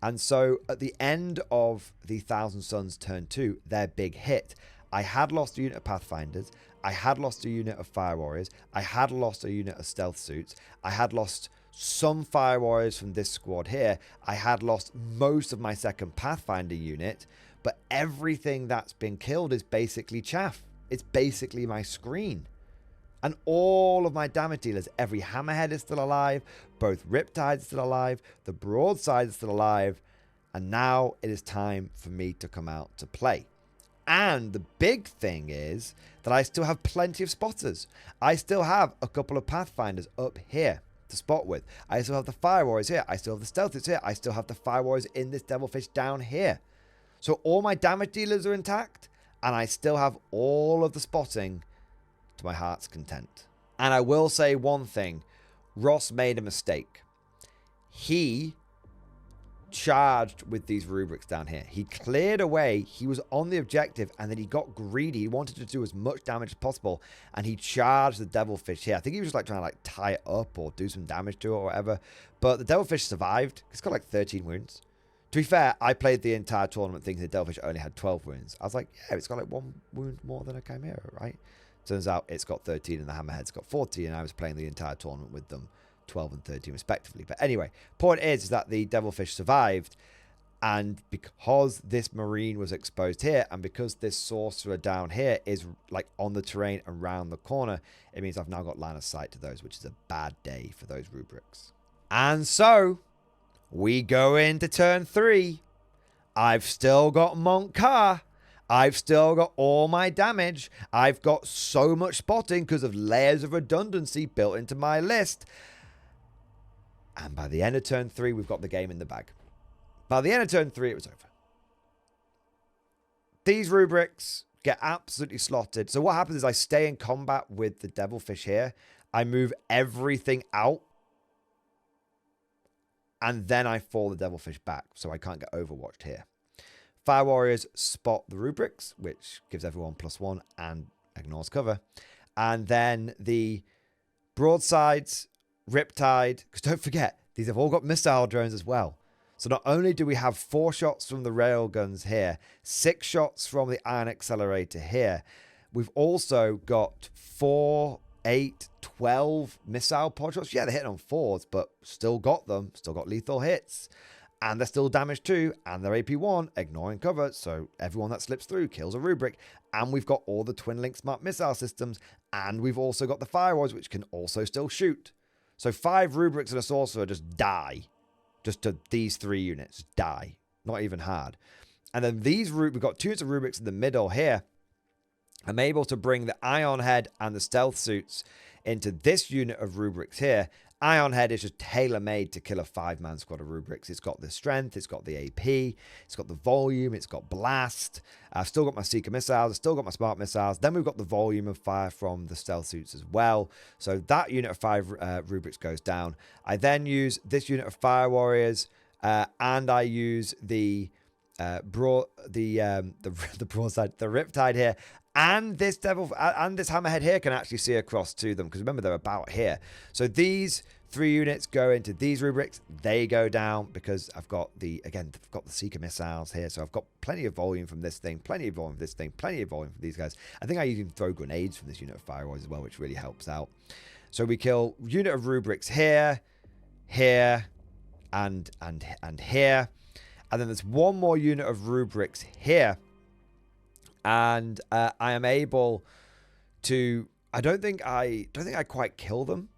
And so at the end of the Thousand Suns turn 2, their big hit, I had lost a unit of Pathfinders. I had lost a unit of Fire Warriors. I had lost a unit of Stealth Suits. I had lost some Fire Warriors from this squad here. I had lost most of my second Pathfinder unit. But everything that's been killed is basically chaff. It's basically my screen. And all of my damage dealers, every Hammerhead is still alive. Both Riptide is still alive. The Broadside is still alive. And now it is time for me to come out to play. And the big thing is that I still have plenty of spotters. I still have a couple of Pathfinders up here to spot with. I still have the Fire Warriors here. I still have the Stealthers here. I still have the Fire Warriors in this Devilfish down here. So all my damage dealers are intact. And I still have all of the spotting to my heart's content. And I will say one thing. Ross made a mistake. He charged with these rubrics down here. He cleared away. He was on the objective and then he got greedy. He wanted to do as much damage as possible and he charged the Devilfish here. I think he was just like trying to like tie it up or do some damage to it or whatever. But the Devilfish survived. It's got like 13 wounds. To be fair, I played the entire tournament thinking the Devilfish only had 12 wounds. I was like, yeah, it's got like 1 wound more than a Chimera, right? Turns out it's got 13 and the Hammerhead's got 14 and I was playing the entire tournament with them 12 and 13 respectively. But anyway, point is that the Devilfish survived And because this marine was exposed here, and because this sorcerer down here is like on the terrain around the corner, it means I've now got line of sight to those, which is a bad day for those rubrics. And so we go into turn 3. I've still got Monk Karl. I've still got all my damage. I've got so much spotting because of layers of redundancy built into my list. And by the end of turn 3, we've got the game in the bag. By the end of turn 3, it was over. These rubrics get absolutely slotted. So what happens is I stay in combat with the Devilfish here. I move everything out. And then I fall the Devilfish back. So I can't get overwatched here. Fire Warriors spot the rubrics, which gives everyone +1 and ignores cover. And then the broadsides, Riptide, because don't forget, these have all got missile drones as well. So not only do we have 4 shots from the railguns here, 6 shots from the ion accelerator here, we've also got 4, 8, 12 missile pod shots. Yeah, they're hitting on 4s, but still got them. Still got lethal hits. And they're still damaged too. And they're AP1, ignoring cover. So everyone that slips through kills a rubric. And we've got all the Twin Link smart missile systems. And we've also got the Firewalls, which can also still shoot. So 5 rubrics and a sorcerer just die. Just to these 3 units. Die. Not even hard. And then these we've got 2 units of rubrics in the middle here. I'm able to bring the Ion Head and the Stealth Suits into this unit of rubrics here. Ion Head is just tailor-made to kill a 5-man squad of rubrics. It's got the strength, it's got the AP, it's got the volume, it's got blast. I've still got my Seeker missiles, I've still got my smart missiles. Then we've got the volume of fire from the Stealth Suits as well. So that unit of 5 rubrics goes down. I then use this unit of Fire Warriors, and I use the broadside, the Riptide here. And this Hammerhead here can actually see across to them, because remember they're about here. So these 3 units go into these rubrics. They go down because I've got the Seeker missiles here. So I've got plenty of volume from this thing, plenty of volume from this thing, plenty of volume from these guys. I think I even throw grenades from this unit of Firewalls as well, which really helps out. So we kill unit of rubrics here, here, and here. And then there's one more unit of rubrics here. And I am able to. I don't think I quite kill them.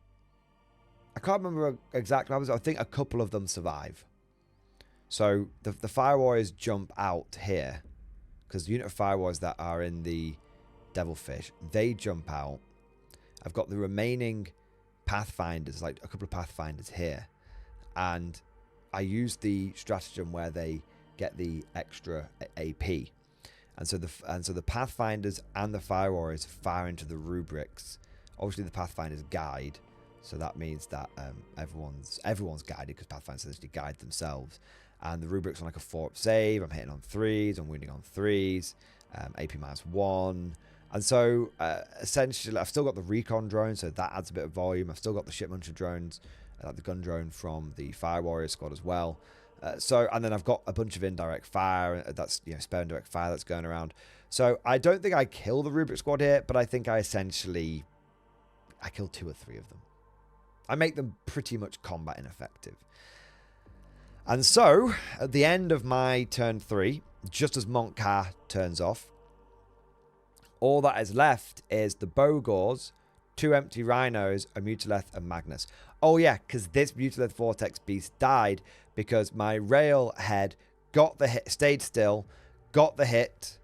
I can't remember exactly what happens. I think a couple of them survive. So the Fire Warriors jump out here, because the unit of Fire Warriors that are in the Devilfish, they jump out. I've got the remaining Pathfinders, like a couple of Pathfinders here, and I use the stratagem where they get the extra AP. And so the Pathfinders and the Fire Warriors fire into the rubrics. Obviously, the Pathfinders guide, so that means that everyone's guided, because Pathfinders essentially guide themselves. And the rubrics on like a 4-up save. I'm hitting on 3s. I'm wounding on 3s. AP -1. And so essentially, I've still got the recon drone, so that adds a bit of volume. I've still got the ship muncher drones, like the gun drone from the Fire Warrior squad as well. And then I've got a bunch of indirect fire. That's, spare indirect fire that's going around. So I don't think I kill the Rubik squad here, but I think I kill 2 or 3 of them. I make them pretty much combat ineffective. And so at the end of my turn 3, just as Monk Karl turns off, all that is left is the Bogors, 2 empty Rhinos, a Mutileth, and Magnus. Oh yeah, because this Mutileth Vortex Beast died because my rail head got the hit, stayed still, got the hit,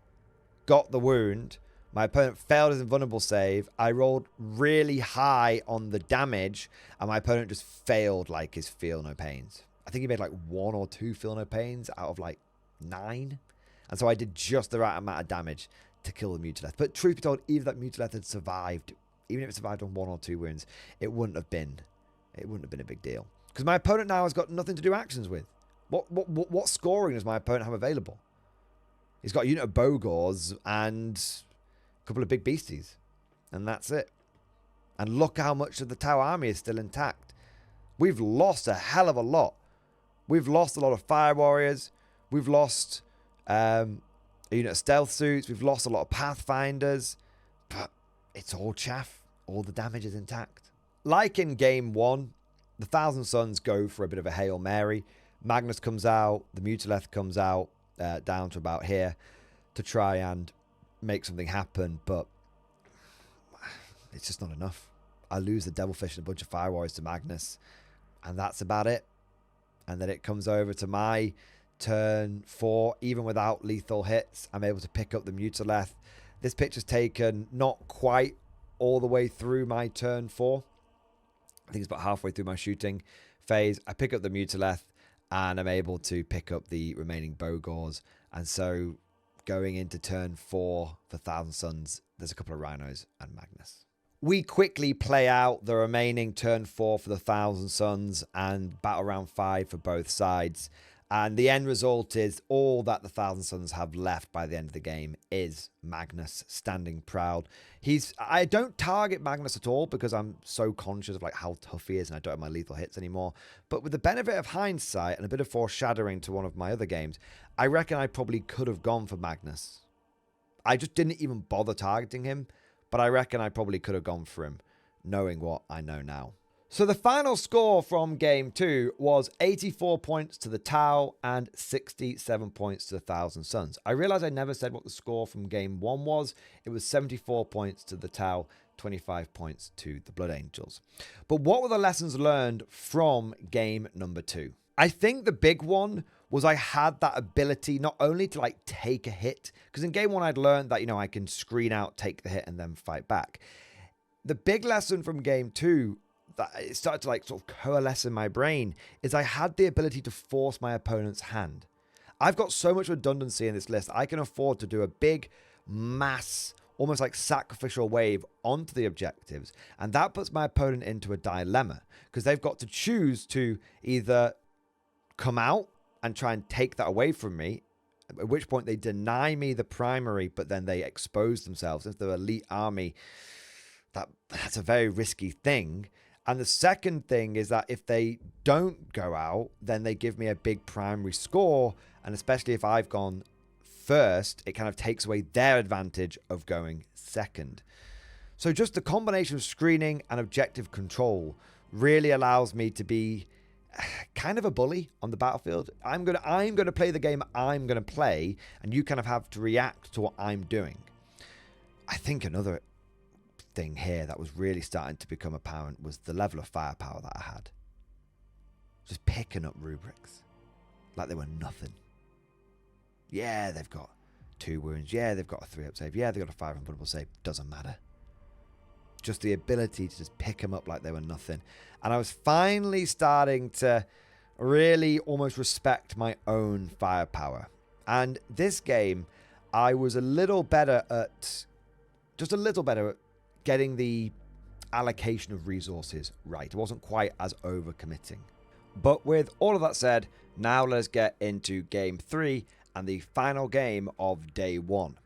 got the wound. My opponent failed his invulnerable save. I rolled really high on the damage, and my opponent just failed like his Feel No Pains. I think he made like 1 or 2 Feel No Pains out of like 9. And so I did just the right amount of damage to kill the Mutileth. But truth be told, even if that Mutileth had survived, even if it survived on 1 or 2 wounds, it wouldn't have been a big deal. Because my opponent now has got nothing to do actions with. What scoring does my opponent have available? He's got a unit of Bogors and a couple of big beasties. And that's it. And look how much of the Tau army is still intact. We've lost a hell of a lot. We've lost a lot of Fire Warriors. We've lost a unit of Stealth Suits. We've lost a lot of Pathfinders. But it's all chaff. All the damage is intact. Like in game 1, the Thousand Suns go for a bit of a Hail Mary. Magnus comes out, the Mutileth comes out down to about here to try and make something happen, but it's just not enough. I lose the Devilfish and a bunch of Fire Warriors to Magnus, and that's about it. And then it comes over to my turn 4, even without lethal hits. I'm able to pick up the Mutileth. This picture's taken not quite all the way through my turn 4. I think it's about halfway through my shooting phase. I pick up the Mutileth, and I'm able to pick up the remaining Bogors. And so going into turn 4 for Thousand Suns, there's a couple of Rhinos and Magnus. We quickly play out the remaining turn 4 for the Thousand Suns and battle round 5 for both sides. And the end result is all that the Thousand Suns have left by the end of the game is Magnus standing proud. I don't target Magnus at all because I'm so conscious of like how tough he is and I don't have my lethal hits anymore. But with the benefit of hindsight and a bit of foreshadowing to one of my other games, I reckon I probably could have gone for Magnus. I just didn't even bother targeting him, but I reckon I probably could have gone for him, knowing what I know now. So the final score from Game 2 was 84 points to the Tau and 67 points to the Thousand Suns. I realised I never said what the score from Game 1 was. It was 74 points to the Tau, 25 points to the Blood Angels. But what were the lessons learned from Game number 2? I think the big one was I had that ability not only to like take a hit, because in Game 1 I'd learned that, I can screen out, take the hit, and then fight back. The big lesson from Game 2 that it started to like sort of coalesce in my brain is I had the ability to force my opponent's hand. I've got so much redundancy in this list. I can afford to do a big mass, almost like sacrificial wave onto the objectives. And that puts my opponent into a dilemma because they've got to choose to either come out and try and take that away from me, at which point they deny me the primary, but then they expose themselves into the elite army. That's a very risky thing. And the second thing is that if they don't go out, then they give me a big primary score. And especially if I've gone first, it kind of takes away their advantage of going second. So just the combination of screening and objective control really allows me to be kind of a bully on the battlefield. I'm gonna play the game I'm gonna play, and you kind of have to react to what I'm doing. I think another thing here that was really starting to become apparent was the level of firepower that I had. Just picking up rubrics like they were nothing. Yeah, they've got 2 wounds. Yeah, they've got a 3-up save. Yeah, they've got a 5 unputtable save. Doesn't matter. Just the ability to just pick them up like they were nothing. And I was finally starting to really almost respect my own firepower. And this game, I was a little better at getting the allocation of resources right. It wasn't quite as overcommitting. But with all of that said, now let's get into Game 3 and the final game of Day 1.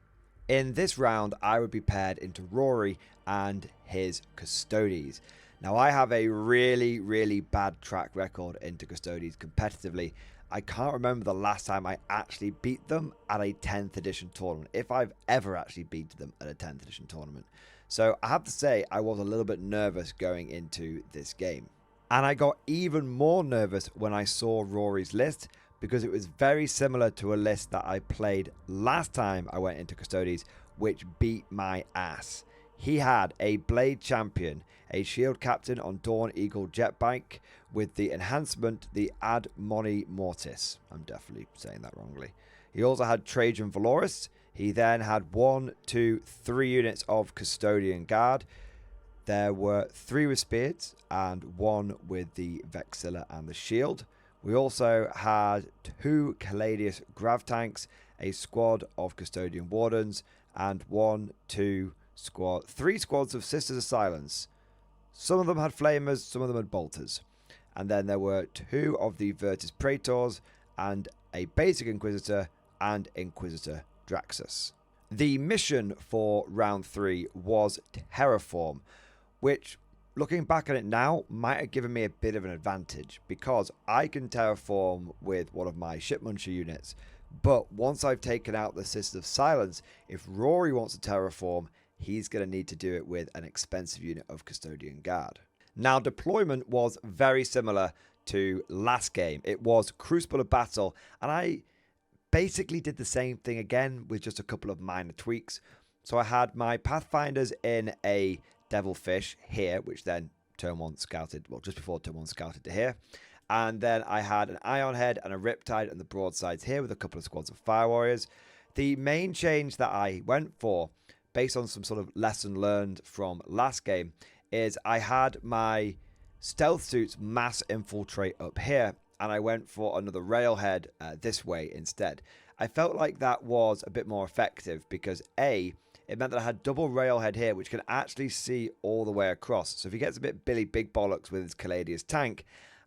In this round, I would be paired into Rory and his Custodes. Now, I have a really, really bad track record into Custodes competitively. I can't remember the last time I actually beat them at a 10th edition tournament, if I've ever actually beaten them at a 10th edition tournament. So I have to say I was a little bit nervous going into this game. And I got even more nervous when I saw Rory's list, because it was very similar to a list that I played last time I went into Custodes, which beat my ass. He had a Blade Champion, a Shield Captain on Dawn Eagle Jetbike with the enhancement, the Ad Moni Mortis. I'm definitely saying that wrongly. He also had Trajan Valoris. He then had 1, 2, 3 units of Custodian Guard. There were 3 with Spears and 1 with the Vexilla and the Shield. We also had 2 Caladius Grav Tanks, a squad of Custodian Wardens, and 3 squads of Sisters of Silence. Some of them had Flamers, some of them had Bolters. And then there were 2 of the Virtus Praetors, and a Basic Inquisitor and Inquisitor Draxus. The mission for round 3 was Terraform, which, looking back on it now, might have given me a bit of an advantage, because I can terraform with one of my Shipmuncher units. But once I've taken out the Sisters of Silence, if Rory wants to terraform, he's going to need to do it with an expensive unit of Custodian Guard. Now, deployment was very similar to last game. It was Crucible of Battle, and I basically did the same thing again with just a couple of minor tweaks. So I had my Pathfinders in a Devilfish here, which then turn 1 scouted, well, just before turn 1 scouted to here. And then I had an Ironhead and a Riptide and the broadsides here with a couple of squads of Fire Warriors. The main change that I went for, based on some sort of lesson learned from last game, is I had my Stealth Suits mass infiltrate up here, and I went for another Railhead this way instead. I felt like that was a bit more effective because A, it meant that I had double Railhead here, which can actually see all the way across. So if he gets a bit Billy Big Bollocks with his Caladius tank,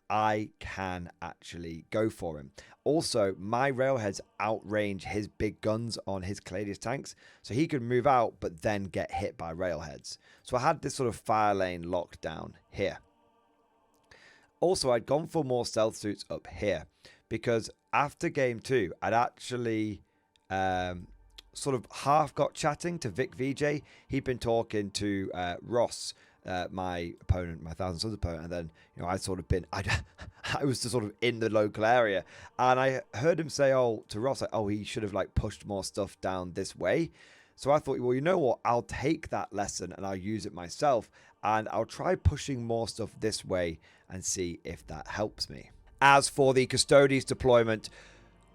I can actually go for him. Also, my Railheads outrange his big guns on his Caladius tanks, so he could move out but then get hit by Railheads. So I had this sort of fire lane locked down here. Also, I'd gone for more Stealth Suits up here because after game 2, I'd actually sort of half got chatting to Vic VJ. He'd been talking to Ross, my opponent, my Thousand Suns opponent, and then I'd sort of been, I was just sort of in the local area, and I heard him say, to Ross, like, he should have like pushed more stuff down this way. So I thought, well, you know what? I'll take that lesson and I'll use it myself, and I'll try pushing more stuff this way and see if that helps me. As for the Custodes deployment,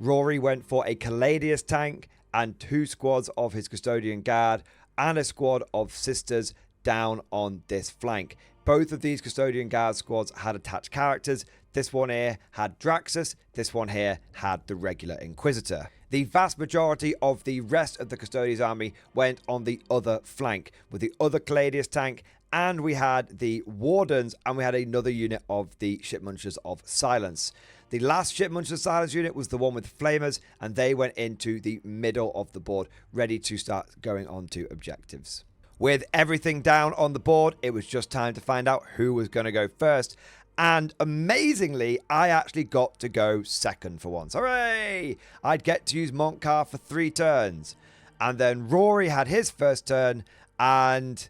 Rory went for a Caladius tank and 2 squads of his Custodian Guard and a squad of Sisters down on this flank. Both of these Custodian Guard squads had attached characters. This one here had Draxus, this one here had the regular Inquisitor. The vast majority of the rest of the Custodes army went on the other flank with the other Caladius tank, and we had the Wardens, and we had another unit of the Ship Munchers of Silence. The last Ship Munchers of Silence unit was the one with Flamers, and they went into the middle of the board, ready to start going on to objectives. With everything down on the board, it was just time to find out who was going to go first. And amazingly, I actually got to go second for once. Hooray! I'd get to use Montcar for 3 turns. And then Rory had his first turn, and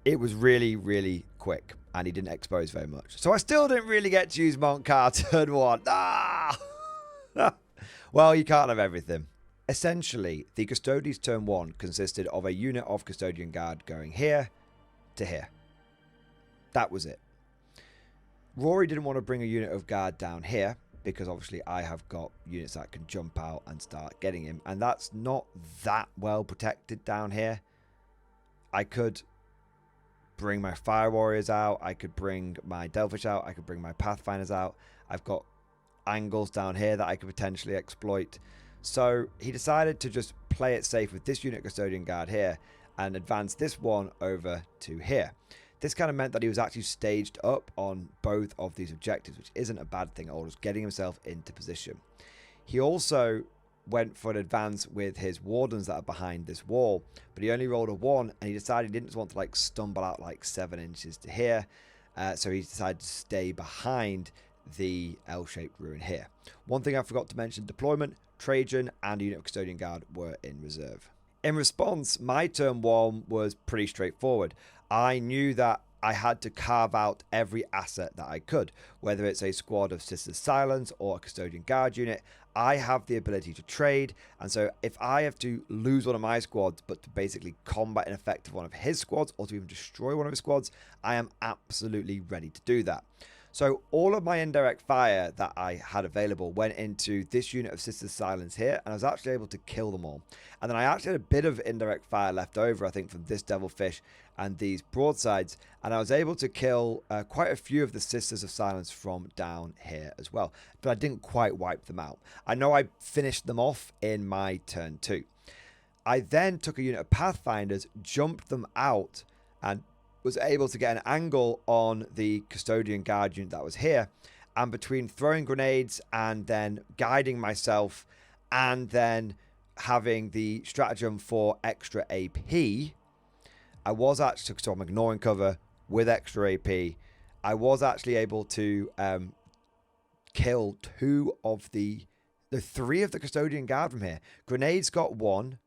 it was really, really quick. And he didn't expose very much. So I still didn't really get to use Montcar turn 1. Ah! Well, you can't have everything. Essentially, the Custodes turn 1 consisted of a unit of Custodian Guard going here to here. That was it. Rory didn't want to bring a unit of guard down here because obviously I have got units that can jump out and start getting him, and that's not that well protected down here. I could bring my Fire Warriors out, I could bring my Delphish out, I could bring my Pathfinders out. I've got angles down here that I could potentially exploit. So he decided to just play it safe with this unit Custodian Guard here and advance this one over to here. This kind of meant that he was actually staged up on both of these objectives, which isn't a bad thing at all, just getting himself into position. He also went for an advance with his Wardens that are behind this wall, but he only rolled a 1, and he decided he didn't want to like stumble out like 7 inches to here, so he decided to stay behind the L-shaped ruin here. One thing I forgot to mention, deployment, Trajan and a unit of Custodian Guard were in reserve. In response, my turn 1 was pretty straightforward. I knew that I had to carve out every asset that I could, whether it's a squad of Sisters Silence or a Custodian Guard unit. I have the ability to trade, and so if I have to lose one of my squads but to basically combat an effective one of his squads or to even destroy one of his squads, I am absolutely ready to do that. So all of my indirect fire that I had available went into this unit of Sisters Silence here, and I was actually able to kill them all. And then I actually had a bit of indirect fire left over, I think, from this Devilfish and these broadsides, and I was able to kill quite a few of the Sisters of Silence from down here as well, but I didn't quite wipe them out. I know I finished them off in my turn 2. I then took a unit of Pathfinders, jumped them out, and was able to get an angle on the Custodian Guard unit that was here, and between throwing grenades and then guiding myself and then having the stratagem for extra AP, I was actually, so I'm ignoring cover with extra AP, I was actually able to kill 2 of the 3 of the Custodian Guard from here. Grenades got 1,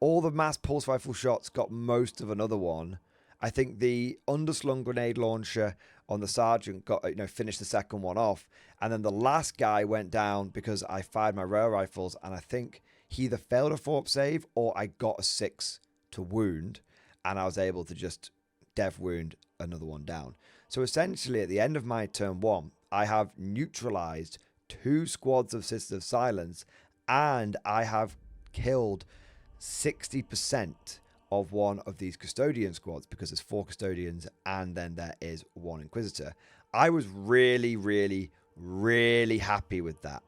all the mass pulse rifle shots got most of another one. I think the underslung grenade launcher on the sergeant, got finished the second one off, and then the last guy went down because I fired my rail rifles, and I think he either failed a 4-up save or I got a 6 to wound, and I was able to just dev wound another one down. So essentially, at the end of my turn 1, I have neutralized 2 squads of Sisters of Silence, and I have killed 60% of one of these custodian squads, because there's 4 custodians and then there is 1 inquisitor. I was really, really, really happy with that.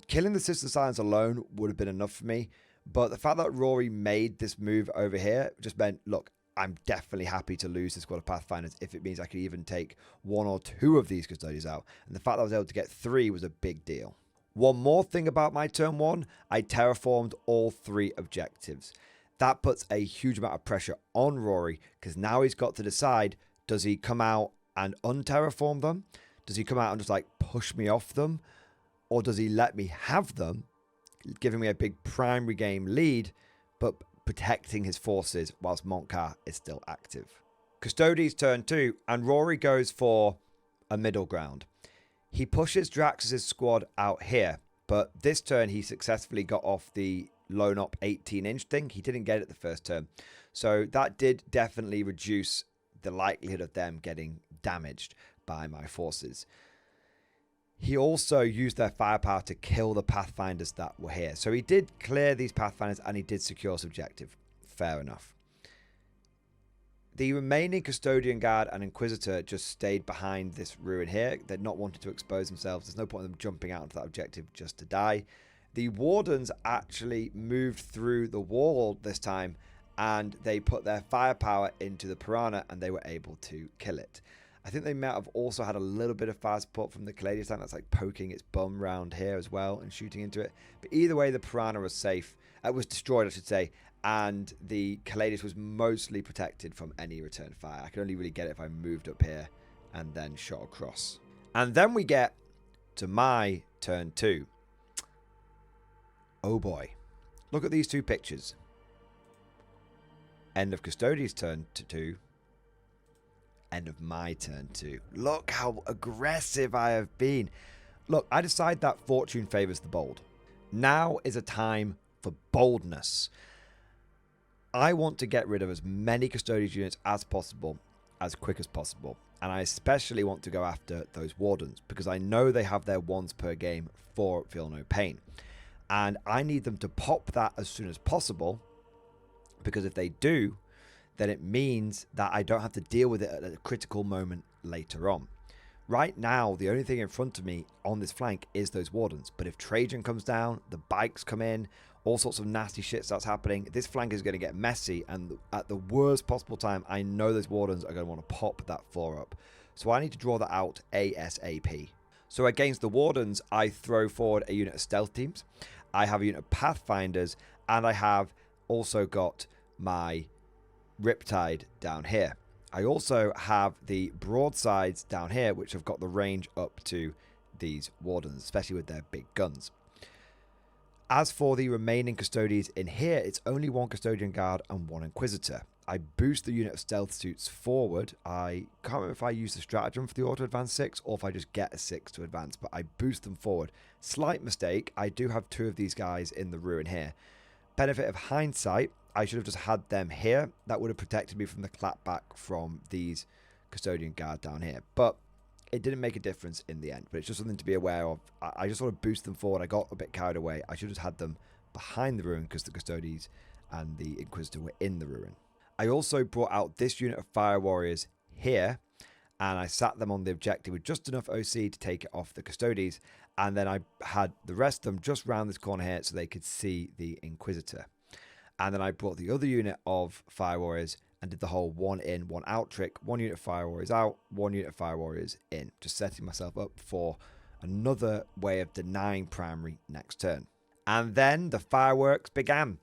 Killing the Sisters of Silence alone would have been enough for me, but the fact that Rory made this move over here just meant, look, I'm definitely happy to lose the squad of Pathfinders if it means I could even take 1 or 2 of these custodians out. And the fact that I was able to get 3 was a big deal. One more thing about my turn 1, I terraformed all 3 objectives. That puts a huge amount of pressure on Rory, because now he's got to decide, does he come out and unterraform them? Does he come out and just like push me off them? Or does he let me have them, giving me a big primary game lead, but protecting his forces whilst Montcar is still active? Custodes turn 2, and Rory goes for a middle ground. He pushes Drax's squad out here, but this turn he successfully got off the lone op 18-inch thing. He didn't get it the first turn. So that did definitely reduce the likelihood of them getting damaged by my forces. He also used their firepower to kill the Pathfinders that were here. So he did clear these Pathfinders and he did secure subjective. Fair enough. The remaining Custodian Guard and Inquisitor just stayed behind this ruin here. They're not wanting to expose themselves. There's no point in them jumping out into that objective just to die. The Wardens actually moved through the wall this time, and they put their firepower into the Piranha and they were able to kill it. I think they might have also had a little bit of fire support from the Caladius tank that's like poking its bum round here as well and shooting into it. But either way, the Piranha was safe. It was destroyed, I should say, and the Caladius was mostly protected from any return fire. I could only really get it if I moved up here and then shot across. And then we get to my turn 2. Oh boy. Look at these 2 pictures. End of Custodes' turn 2. End of my turn 2. Look how aggressive I have been. Look, I decide that fortune favors the bold. Now is a time for boldness. I want to get rid of as many Custodes units as possible, as quick as possible. And I especially want to go after those Wardens, because I know they have their ones per game for Feel No Pain. And I need them to pop that as soon as possible, because if they do, then it means that I don't have to deal with it at a critical moment later on. Right now, the only thing in front of me on this flank is those Wardens. But if Trajan comes down, the bikes come in, all sorts of nasty shit starts happening, this flank is going to get messy. And at the worst possible time, I know those Wardens are going to want to pop that 4-up. So I need to draw that out ASAP. So against the Wardens, I throw forward a unit of stealth teams. I have a unit of Pathfinders, and I have also got my Riptide down here. I also have the broadsides down here, which have got the range up to these Wardens, especially with their big guns. As for the remaining Custodes in here, it's only 1 Custodian Guard and 1 Inquisitor. I boost the unit of stealth suits forward. I can't remember if I use the stratagem for the auto advance 6 or if I just get a 6 to advance, but I boost them forward. Slight mistake, I do have 2 of these guys in the ruin here. Benefit of hindsight, I should have just had them here. That would have protected me from the clapback from these Custodian Guard down here. But it didn't make a difference in the end. But it's just something to be aware of. I just sort of boosted them forward. I got a bit carried away. I should have just had them behind the ruin because the Custodes and the Inquisitor were in the ruin. I also brought out this unit of Fire Warriors here, and I sat them on the objective with just enough OC to take it off the Custodes, and then I had the rest of them just round this corner here so they could see the Inquisitor. And then I brought the other unit of Fire Warriors and did the whole 1 in, 1 out trick. 1 unit of Fire Warriors out, 1 unit of Fire Warriors in, just setting myself up for another way of denying primary next turn. And then the fireworks began.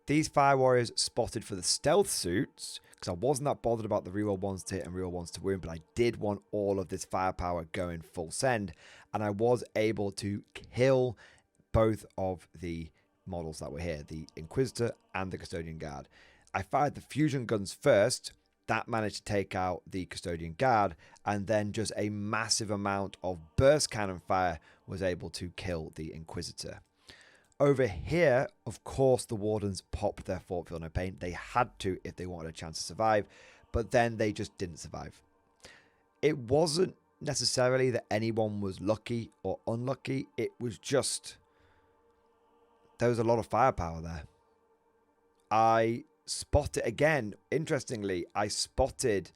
These Fire Warriors spotted for the stealth suits, because I wasn't that bothered about the reroll 1s to hit and reroll 1s to wound, but I did want all of this firepower going full send, and I was able to kill both of the models that were here, the Inquisitor and the Custodian Guard. I fired the fusion guns first, that managed to take out the Custodian Guard, and then just a massive amount of burst cannon fire was able to kill the Inquisitor. Over here, of course, the Wardens popped their Fort Feel No Pain. They had to if they wanted a chance to survive, but then they just didn't survive. It wasn't necessarily that anyone was lucky or unlucky. It was just there was a lot of firepower there. I spotted, again, interestingly, I spotted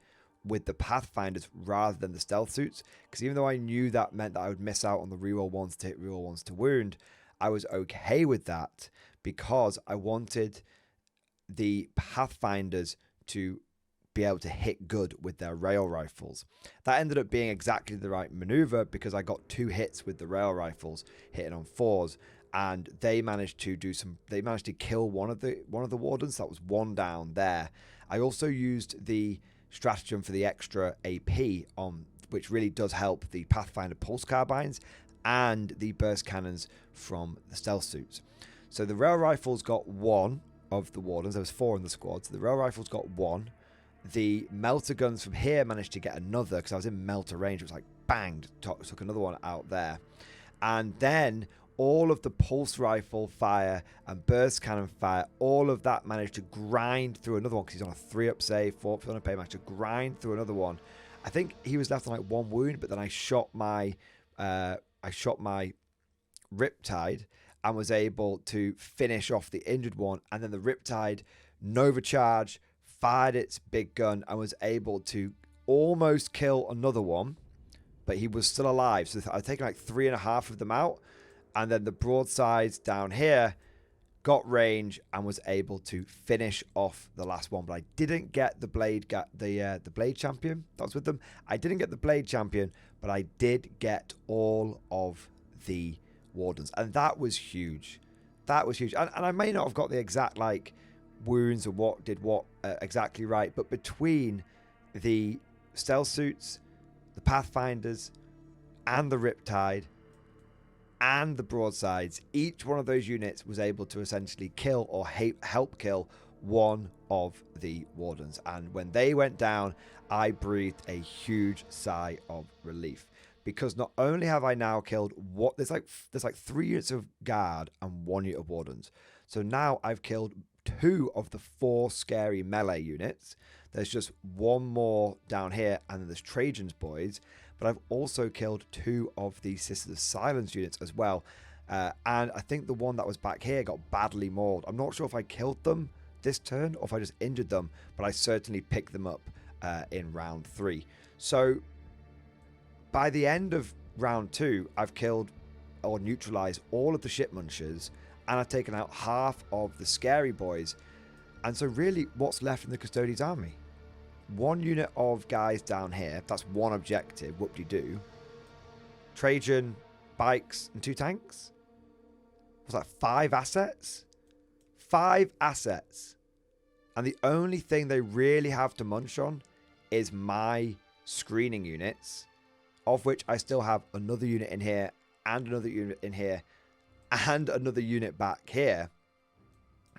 with the Pathfinders rather than the stealth suits, because even though I knew that meant that I would miss out on the reroll ones to hit, reroll ones to wound, I was okay with that because I wanted the Pathfinders to be able to hit good with their rail rifles. That ended up being exactly the right maneuver because I got 2 hits with the rail rifles hitting on 4s, and they managed to do some. They managed to kill one of the Wardens. That was 1 down there. I also used the stratagem for the extra AP on, which really does help the Pathfinder pulse carbines and the burst cannons from the stealth suits. So the rail rifles got 1 of the Wardens. There was 4 in the squad. So the rail rifles got 1. The melter guns from here managed to get another because I was in melter range. It was like bang, took another one out there. And then all of the pulse rifle fire and burst cannon fire, all of that managed to grind through another one because he's on a 3-up save, 4-up on a pay, managed to grind through another one. I think he was left on like 1 wound, but then I shot my Riptide and was able to finish off the injured one. And then the Riptide Nova Charge fired its big gun and was able to almost kill another one, but he was still alive. So I'd taken like 3.5 of them out. And then the broadsides down here got range and was able to finish off the last one. But I didn't get the blade champion that was with them. I didn't get the blade champion, but I did get all of the Wardens, and that was huge. That was huge. And I may not have got the exact like wounds or what did what exactly right, but between the stealth suits, the Pathfinders, and the Riptide, and the broadsides, each one of those units was able to essentially kill or help kill one of the Wardens. And when they went down, I breathed a huge sigh of relief, because not only have I now killed there's like 3 units of guard and 1 unit of Wardens. So now I've killed 2 of the 4 scary melee units. There's just 1 more down here, and then there's Trajan's boys. But I've also killed 2 of the Sisters of Silence units as well. And I think the one that was back here got badly mauled. I'm not sure if I killed them this turn or if I just injured them, but I certainly picked them up in round 3. So by the end of round 2, I've killed or neutralized all of the ship munchers, and I've taken out half of the scary boys. And so really, what's left in the Custodian's army? 1 unit of guys down here. That's 1 objective. Whoop-de-doo. Trajan, bikes, and 2 tanks. Was that 5 assets? 5 assets. And the only thing they really have to munch on is my screening units, of which I still have another unit in here, and another unit in here, and another unit back here.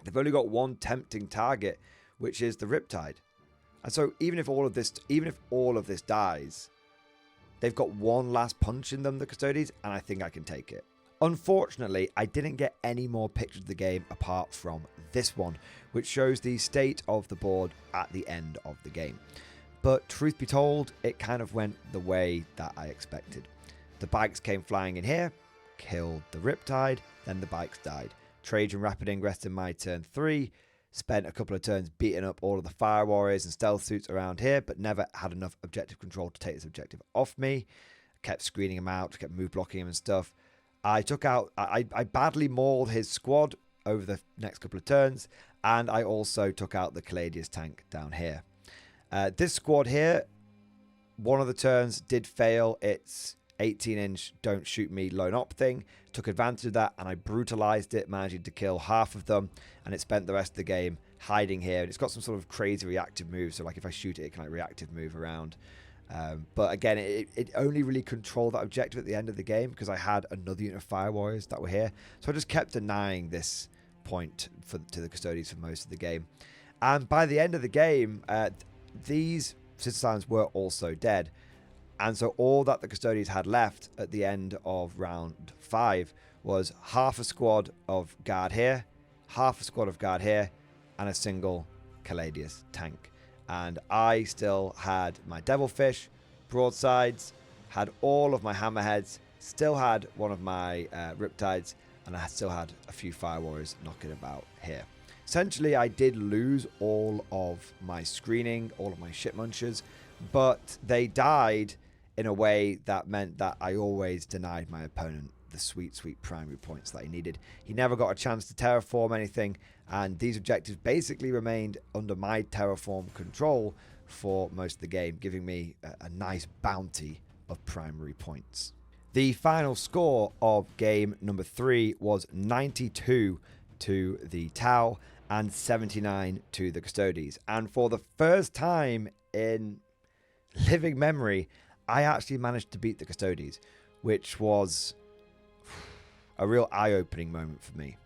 They've only got 1 tempting target, which is the Riptide. And so even if all of this dies, they've got 1 last punch in them, the Custodians, and I think I can take it. Unfortunately, I didn't get any more pictures of the game apart from this one, which shows the state of the board at the end of the game. But truth be told, it kind of went the way that I expected. The bikes came flying in here, killed the Riptide, then the bikes died. Trajan Rapid Ingress in my turn 3. Spent a couple of turns beating up all of the Fire Warriors and Stealth Suits around here, but never had enough objective control to take this objective off me. Kept screening him out, kept move blocking him and stuff. I badly mauled his squad over the next couple of turns, and I also took out the Caladius tank down here. This squad here, one of the turns did fail its 18-inch don't shoot me lone op thing. Took advantage of that and I brutalized it, managing to kill half of them, and it spent the rest of the game hiding here. And it's got some sort of crazy reactive move, so like if I shoot it, it can like reactive move around. But again, it only really controlled that objective at the end of the game because I had another unit of Fire Warriors that were here. So I just kept denying this point to the Custodians for most of the game. And by the end of the game, these citizens were also dead. And so all that the Custodians had left at the end of round 5 was half a squad of guard here, half a squad of guard here, and a single Caladius tank. And I still had my Devilfish, broadsides, had all of my hammerheads, still had one of my Riptides, and I still had a few Fire Warriors knocking about here. Essentially, I did lose all of my screening, all of my ship munchers, but they died in a way that meant that I always denied my opponent the sweet, sweet primary points that he needed. He never got a chance to terraform anything, and these objectives basically remained under my terraform control for most of the game, giving me a nice bounty of primary points. The final score of game number 3 was 92 to the Tau and 79 to the Custodies. And for the first time in living memory, I actually managed to beat the Custodies, which was a real eye-opening moment for me.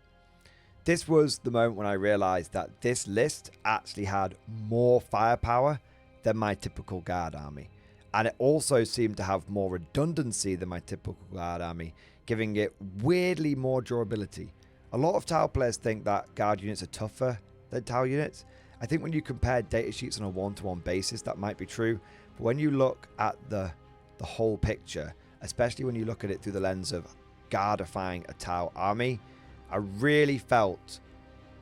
This was the moment when I realized that this list actually had more firepower than my typical guard army. And it also seemed to have more redundancy than my typical guard army, giving it weirdly more durability. A lot of Tau players think that guard units are tougher than Tau units. I think when you compare datasheets on a one-to-one basis, that might be true. But when you look at the whole picture, especially when you look at it through the lens of guardifying a Tau army, I really felt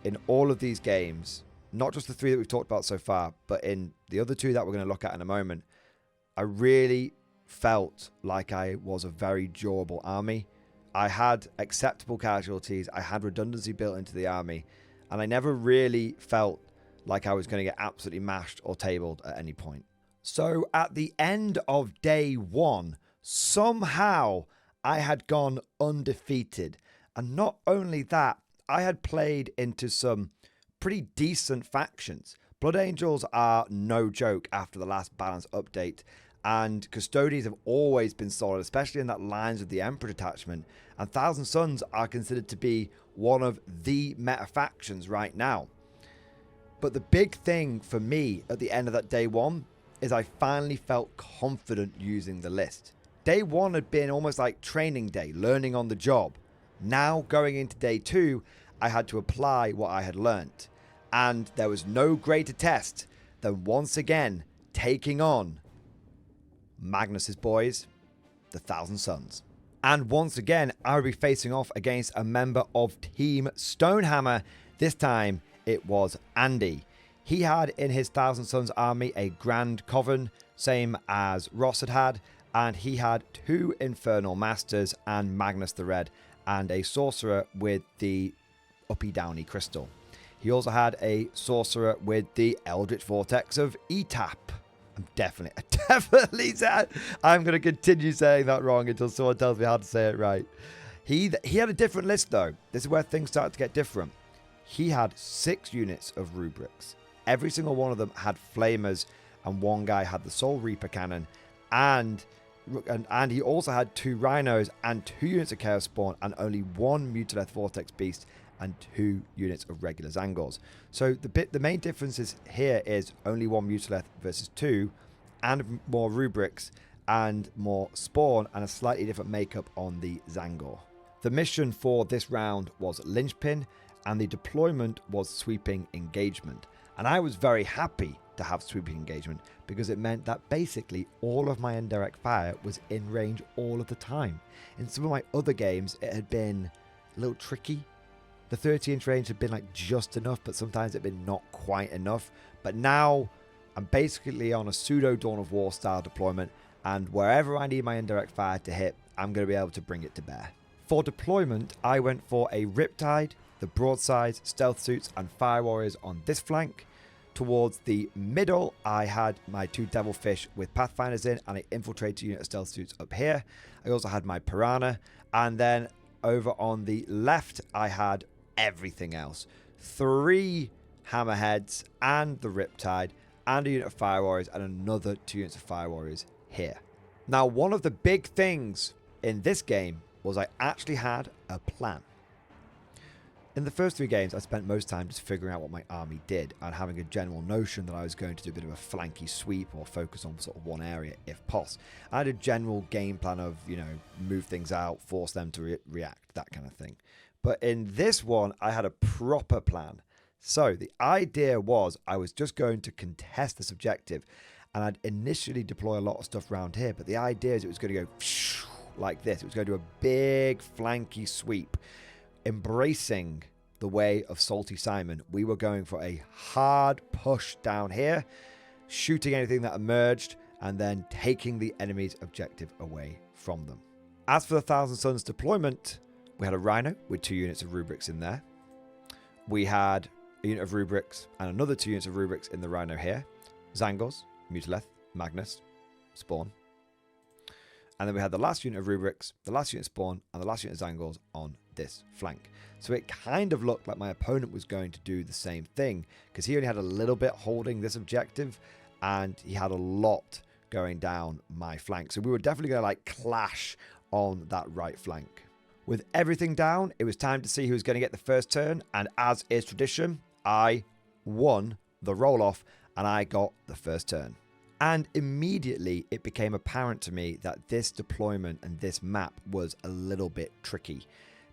in all of these games, not just the 3 that we've talked about so far, but in the other 2 that we're going to look at in a moment, I really felt like I was a very durable army. I had acceptable casualties, I had redundancy built into the army, and I never really felt like I was going to get absolutely mashed or tabled at any point. So at the end of day 1, somehow I had gone undefeated. And not only that, I had played into some pretty decent factions. Blood Angels are no joke after the last balance update, and Custodians have always been solid, especially in that Lines of the Emperor detachment, and Thousand Suns are considered to be one of the meta factions right now. But the big thing for me at the end of that day 1 is I finally felt confident using the list. Day 1 had been almost like training day, learning on the job. Now going into day 2, I had to apply what I had learnt. And there was no greater test than once again taking on Magnus's boys, the Thousand Suns. And once again, I would be facing off against a member of Team Stonehammer. This time it was Andy. He had in his Thousand Suns army a Grand Coven, same as Ross had, and he had 2 Infernal Masters and Magnus the Red, and a Sorcerer with the Uppy Downy Crystal. He also had a Sorcerer with the Eldritch Vortex of Etap. I'm going to continue saying that wrong until someone tells me how to say it right. He had a different list though. This is where things start to get different. He had 6 units of rubrics. Every single one of them had flamers, and one guy had the Soul Reaper cannon, and he also had 2 rhinos and 2 units of Chaos Spawn and only 1 Mutaleth Vortex Beast and 2 units of regular Zangors. So the main differences here is only 1 Mutaleth versus 2, and more rubrics and more spawn and a slightly different makeup on the Zangor. The mission for this round was Linchpin, and the deployment was Sweeping Engagement. And I was very happy to have Sweeping Engagement because it meant that basically all of my indirect fire was in range all of the time. In some of my other games, it had been a little tricky. The 30-inch range had been like just enough, but sometimes it had been not quite enough. But now I'm basically on a pseudo Dawn of War style deployment, and wherever I need my indirect fire to hit, I'm going to be able to bring it to bear. For deployment, I went for a Riptide, the broadsides, stealth suits, and fire warriors on this flank. Towards the middle, I had my 2 Devilfish with Pathfinders in and an infiltrator unit of stealth suits up here. I also had my Piranha, and then over on the left, I had everything else. 3 Hammerheads and the Riptide, and a unit of Fire Warriors, and another 2 units of Fire Warriors here. Now, one of the big things in this game was I actually had a plan. In the first 3 games, I spent most time just figuring out what my army did and having a general notion that I was going to do a bit of a flanky sweep or focus on sort of one area if possible. I had a general game plan of, you know, move things out, force them to react, that kind of thing. But in this one, I had a proper plan. So the idea was I was just going to contest this objective, and I'd initially deploy a lot of stuff around here, but the idea is it was going to go like this. It was going to do a big flanky sweep, embracing the way of Salty Simon. We were going for a hard push down here, shooting anything that emerged, and then taking the enemy's objective away from them. As for the Thousand Suns deployment, we had a Rhino with 2 units of rubrics in there. We had a unit of rubrics and another 2 units of rubrics in the Rhino here. Zangors, Mutileth, Magnus, Spawn. And then we had the last unit of rubrics, the last unit of Spawn, and the last unit of Zangors on this flank. So it kind of looked like my opponent was going to do the same thing, because he only had a little bit holding this objective, and he had a lot going down my flank. So we were definitely going to like clash on that right flank. With everything down, it was time to see who was going to get the first turn, and as is tradition, I won the roll-off, and I got the first turn. And immediately it became apparent to me that this deployment and this map was a little bit tricky,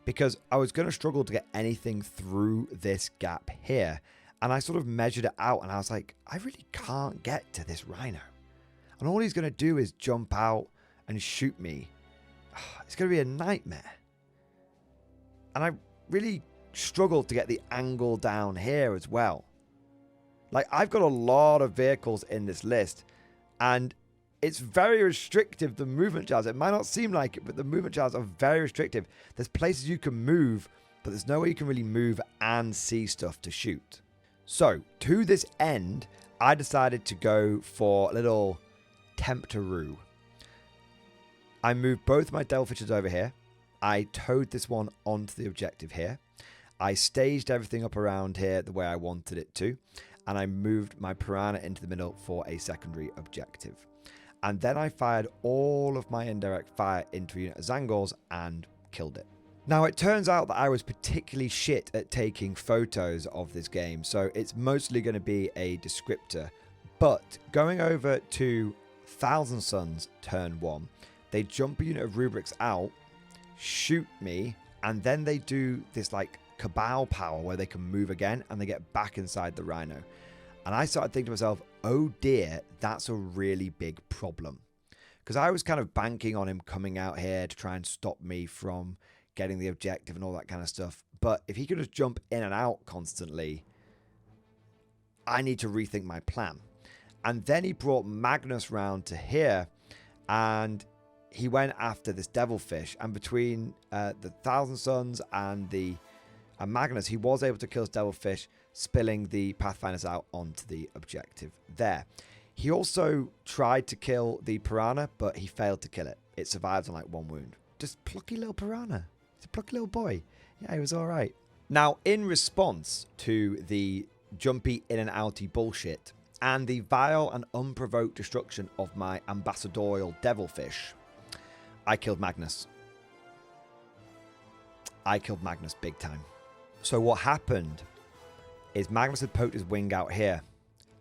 because I was going to struggle to get anything through this gap here. And I sort of measured it out, and I was like, I really can't get to this Rhino. And all he's going to do is jump out and shoot me. It's going to be a nightmare. And I really struggled to get the angle down here as well. Like, I've got a lot of vehicles in this list, and it's very restrictive, the movement jars. It might not seem like it, but the movement jars are very restrictive. There's places you can move, but there's no way you can really move and see stuff to shoot. So, to this end, I decided to go for a little tempteroo. I moved both my Devilfishes over here. I towed this one onto the objective here. I staged everything up around here the way I wanted it to. And I moved my Piranha into the middle for a secondary objective. And then I fired all of my indirect fire into a unit of Zangors and killed it. Now, it turns out that I was particularly shit at taking photos of this game, so it's mostly going to be a descriptor. But going over to Thousand Suns turn 1, they jump a unit of rubrics out, shoot me, and then they do this like cabal power where they can move again and they get back inside the Rhino. And I started thinking to myself, oh dear, that's a really big problem. Because I was kind of banking on him coming out here to try and stop me from getting the objective and all that kind of stuff. But if he could just jump in and out constantly, I need to rethink my plan. And then he brought Magnus round to here, and he went after this Devilfish. And between the Thousand Suns and the Magnus, he was able to kill his Devilfish, spilling the Pathfinders out onto the objective there. He also tried to kill the Piranha, but he failed to kill it. It survived on like 1 wound. Just plucky little Piranha. He's a plucky little boy. Yeah, he was all right. Now, in response to the jumpy in and outy bullshit and the vile and unprovoked destruction of my ambassadorial Devilfish, I killed Magnus. I killed Magnus big time. So what happened is Magnus had poked his wing out here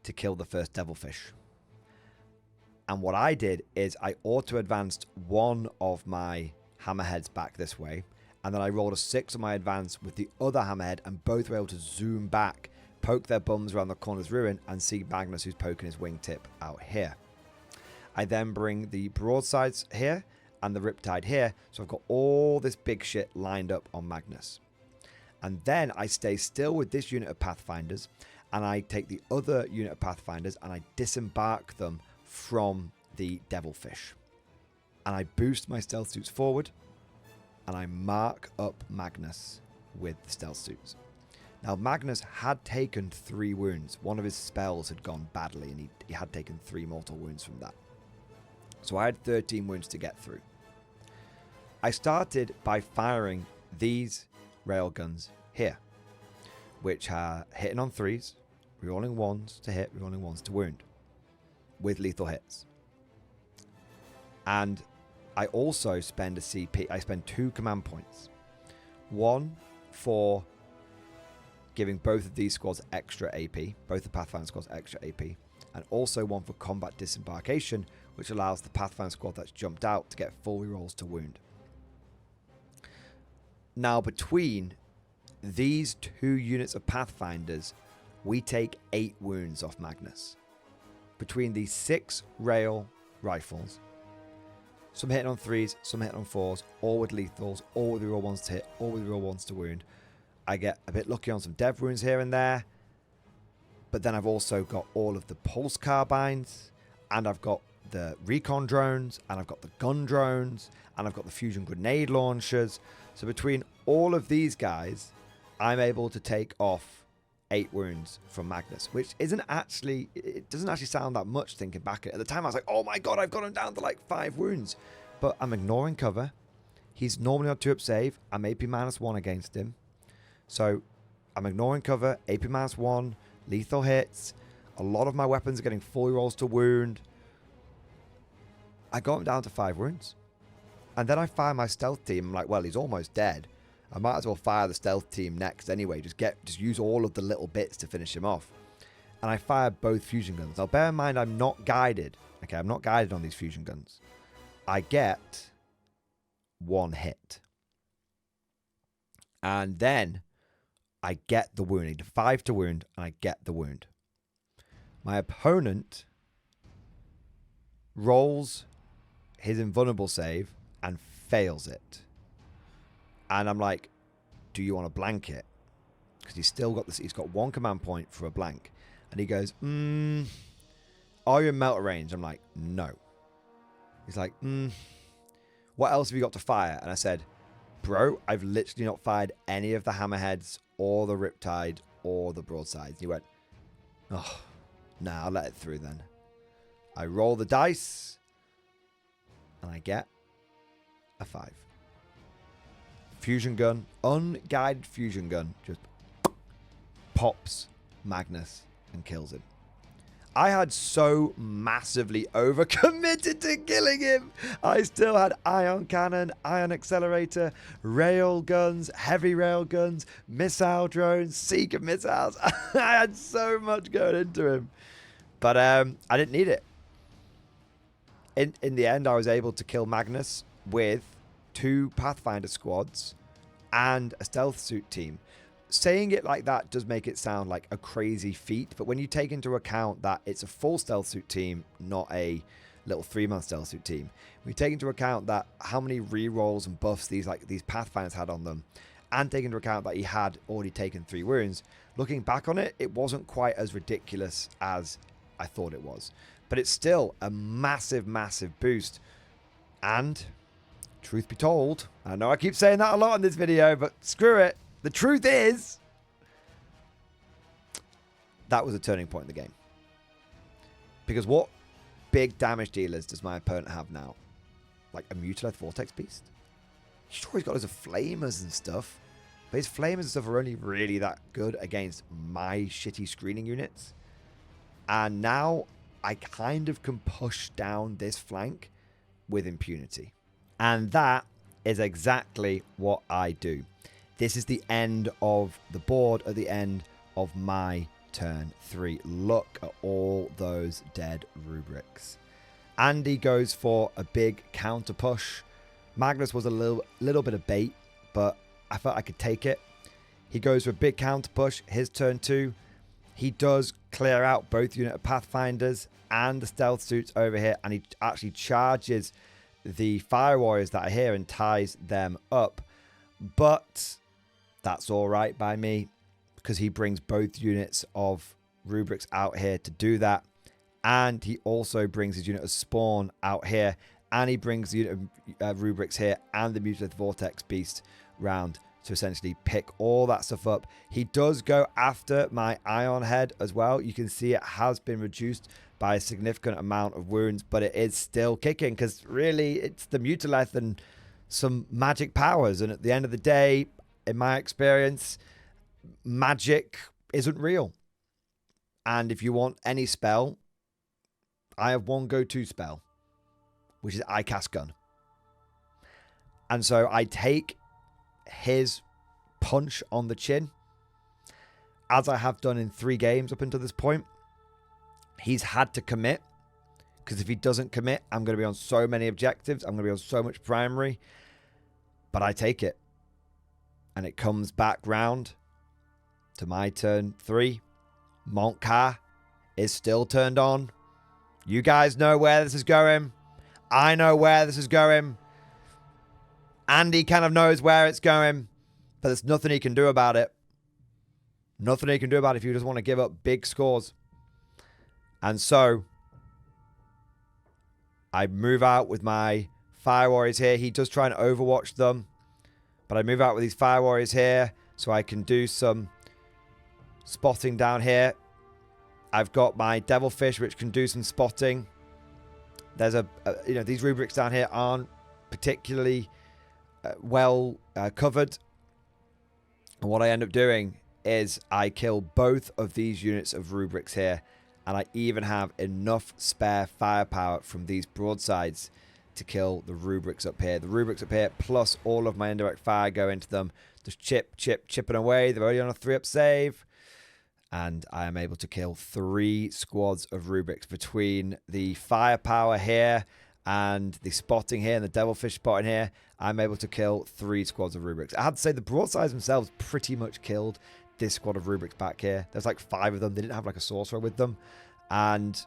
to kill the first Devilfish. And what I did is I auto-advanced one of my hammerheads back this way, and then I rolled a 6 on my advance with the other hammerhead, and both were able to zoom back, poke their bums around the corner's ruin, and see Magnus who's poking his wingtip out here. I then bring the broadsides here and the riptide here, so I've got all this big shit lined up on Magnus. And then I stay still with this unit of Pathfinders, and I take the other unit of Pathfinders and I disembark them from the Devilfish. And I boost my stealth suits forward, and I mark up Magnus with the stealth suits. Now, Magnus had taken 3 wounds. One of his spells had gone badly, and he had taken 3 mortal wounds from that. So I had 13 wounds to get through. I started by firing these railguns here, which are hitting on 3s, rerolling 1s to hit, rerolling 1s to wound, with lethal hits. And I also spend a CP. I spend 2 command points. One for giving both of these squads extra AP, both the Pathfinder squads extra AP, and also one for combat disembarkation, which allows the Pathfinder squad that's jumped out to get full rerolls to wound. Now, between these 2 units of Pathfinders, we take 8 wounds off Magnus. Between these 6 rail rifles, some hitting on 3s, some hitting on 4s, all with lethals, all with reroll 1s to hit, all with reroll 1s to wound. I get a bit lucky on some dev wounds here and there, but then I've also got all of the pulse carbines, and I've got the recon drones, and I've got the gun drones, and I've got the fusion grenade launchers. So between all of these guys, I'm able to take off 8 wounds from Magnus, which isn't actually, it doesn't actually sound that much thinking back. At the time I was like, oh my god, I've got him down to like 5 wounds. But I'm ignoring cover. He's normally on 2-up save. I'm AP -1 against him. So I'm ignoring cover, AP -1, lethal hits. A lot of my weapons are getting full rolls to wound. I got him down to 5 wounds. And then I fire my stealth team. I'm like, well, he's almost dead. I might as well fire the stealth team next anyway. Just use all of the little bits to finish him off. And I fire both fusion guns. Now, bear in mind, I'm not guided. Okay, I'm not guided on these fusion guns. I get 1 hit. And then I get the wound. I need 5 to wound, and I get the wound. My opponent rolls his invulnerable save and fails it. And I'm like, do you want to blank it? Because he's still got this. He's got 1 command point for a blank. And he goes, are you in melter range? I'm like, no. He's like, what else have you got to fire? And I said, bro, I've literally not fired any of the hammerheads or the riptide or the broadsides. And he went, oh, nah, I'll let it through then. I roll the dice and I get a 5. Fusion gun, unguided fusion gun, just pops Magnus and kills him. I had so massively overcommitted to killing him. I still had ion cannon, ion accelerator, rail guns, heavy rail guns, missile drones, seeker missiles. I had so much going into him. But I didn't need it. In the end, I was able to kill Magnus with 2 Pathfinder squads and a stealth suit team. Saying it like that does make it sound like a crazy feat, but when you take into account that it's a full stealth suit team, not a little 3-month stealth suit team, we take into account that how many rerolls and buffs these Pathfinders had on them, and take into account that he had already taken 3 wounds, looking back on it, it wasn't quite as ridiculous as I thought it was. But it's still a massive, massive boost. And truth be told, I know I keep saying that a lot in this video, but screw it. The truth is, that was a turning point in the game. Because what big damage dealers does my opponent have now? Like a Mutileth Vortex Beast? Sure, he's got loads of flamers and stuff, but his flamers and stuff are only really that good against my shitty screening units. And now I kind of can push down this flank with impunity. And that is exactly what I do. This is the end of the board at the end of my turn 3. Look at all those dead rubrics. Andy goes for a big counter push. Magnus was a little bit of bait, but I felt I could take it. He goes for a big counter push. His turn 2. He does clear out both unit of Pathfinders and the stealth suits over here, and he actually charges the fire warriors that are here and ties them up. But that's all right by me, because he brings both units of rubrics out here to do that. And he also brings his unit of spawn out here, and he brings the unit of rubrics here and the Mutileth Vortex Beast round to essentially pick all that stuff up. He does go after my Ion Head as well. You can see it has been reduced by a significant amount of wounds, but it is still kicking, because really it's the Mutileth and some magic powers. And at the end of the day, in my experience, magic isn't real. And if you want any spell, I have one go-to spell, which is I Cast Gun. And so I take his punch on the chin, as I have done in 3 games up until this point, he's had to commit. Because if he doesn't commit, I'm going to be on so many objectives. I'm going to be on so much primary. But I take it. And it comes back round to my turn 3. Montcar is still turned on. You guys know where this is going. I know where this is going. Andy kind of knows where it's going. But there's nothing he can do about it. Nothing he can do about it if you just want to give up big scores. And so I move out with my Fire Warriors here. He does try and overwatch them. But I move out with these Fire Warriors here so I can do some spotting down here. I've got my Devilfish, which can do some spotting. There's these rubrics down here aren't particularly well covered. And what I end up doing is I kill both of these units of rubrics here. And I even have enough spare firepower from these broadsides to kill the rubrics up here. The rubrics up here, plus all of my indirect fire go into them. Just chipping away. They're only on a 3-up save. And I am able to kill 3 squads of rubrics between the firepower here and the spotting here and the Devilfish spotting here. I'm able to kill 3 squads of rubrics. I have to say the broadsides themselves pretty much killed this squad of rubrics back here. There's like 5 of them. They didn't have like a sorcerer with them. And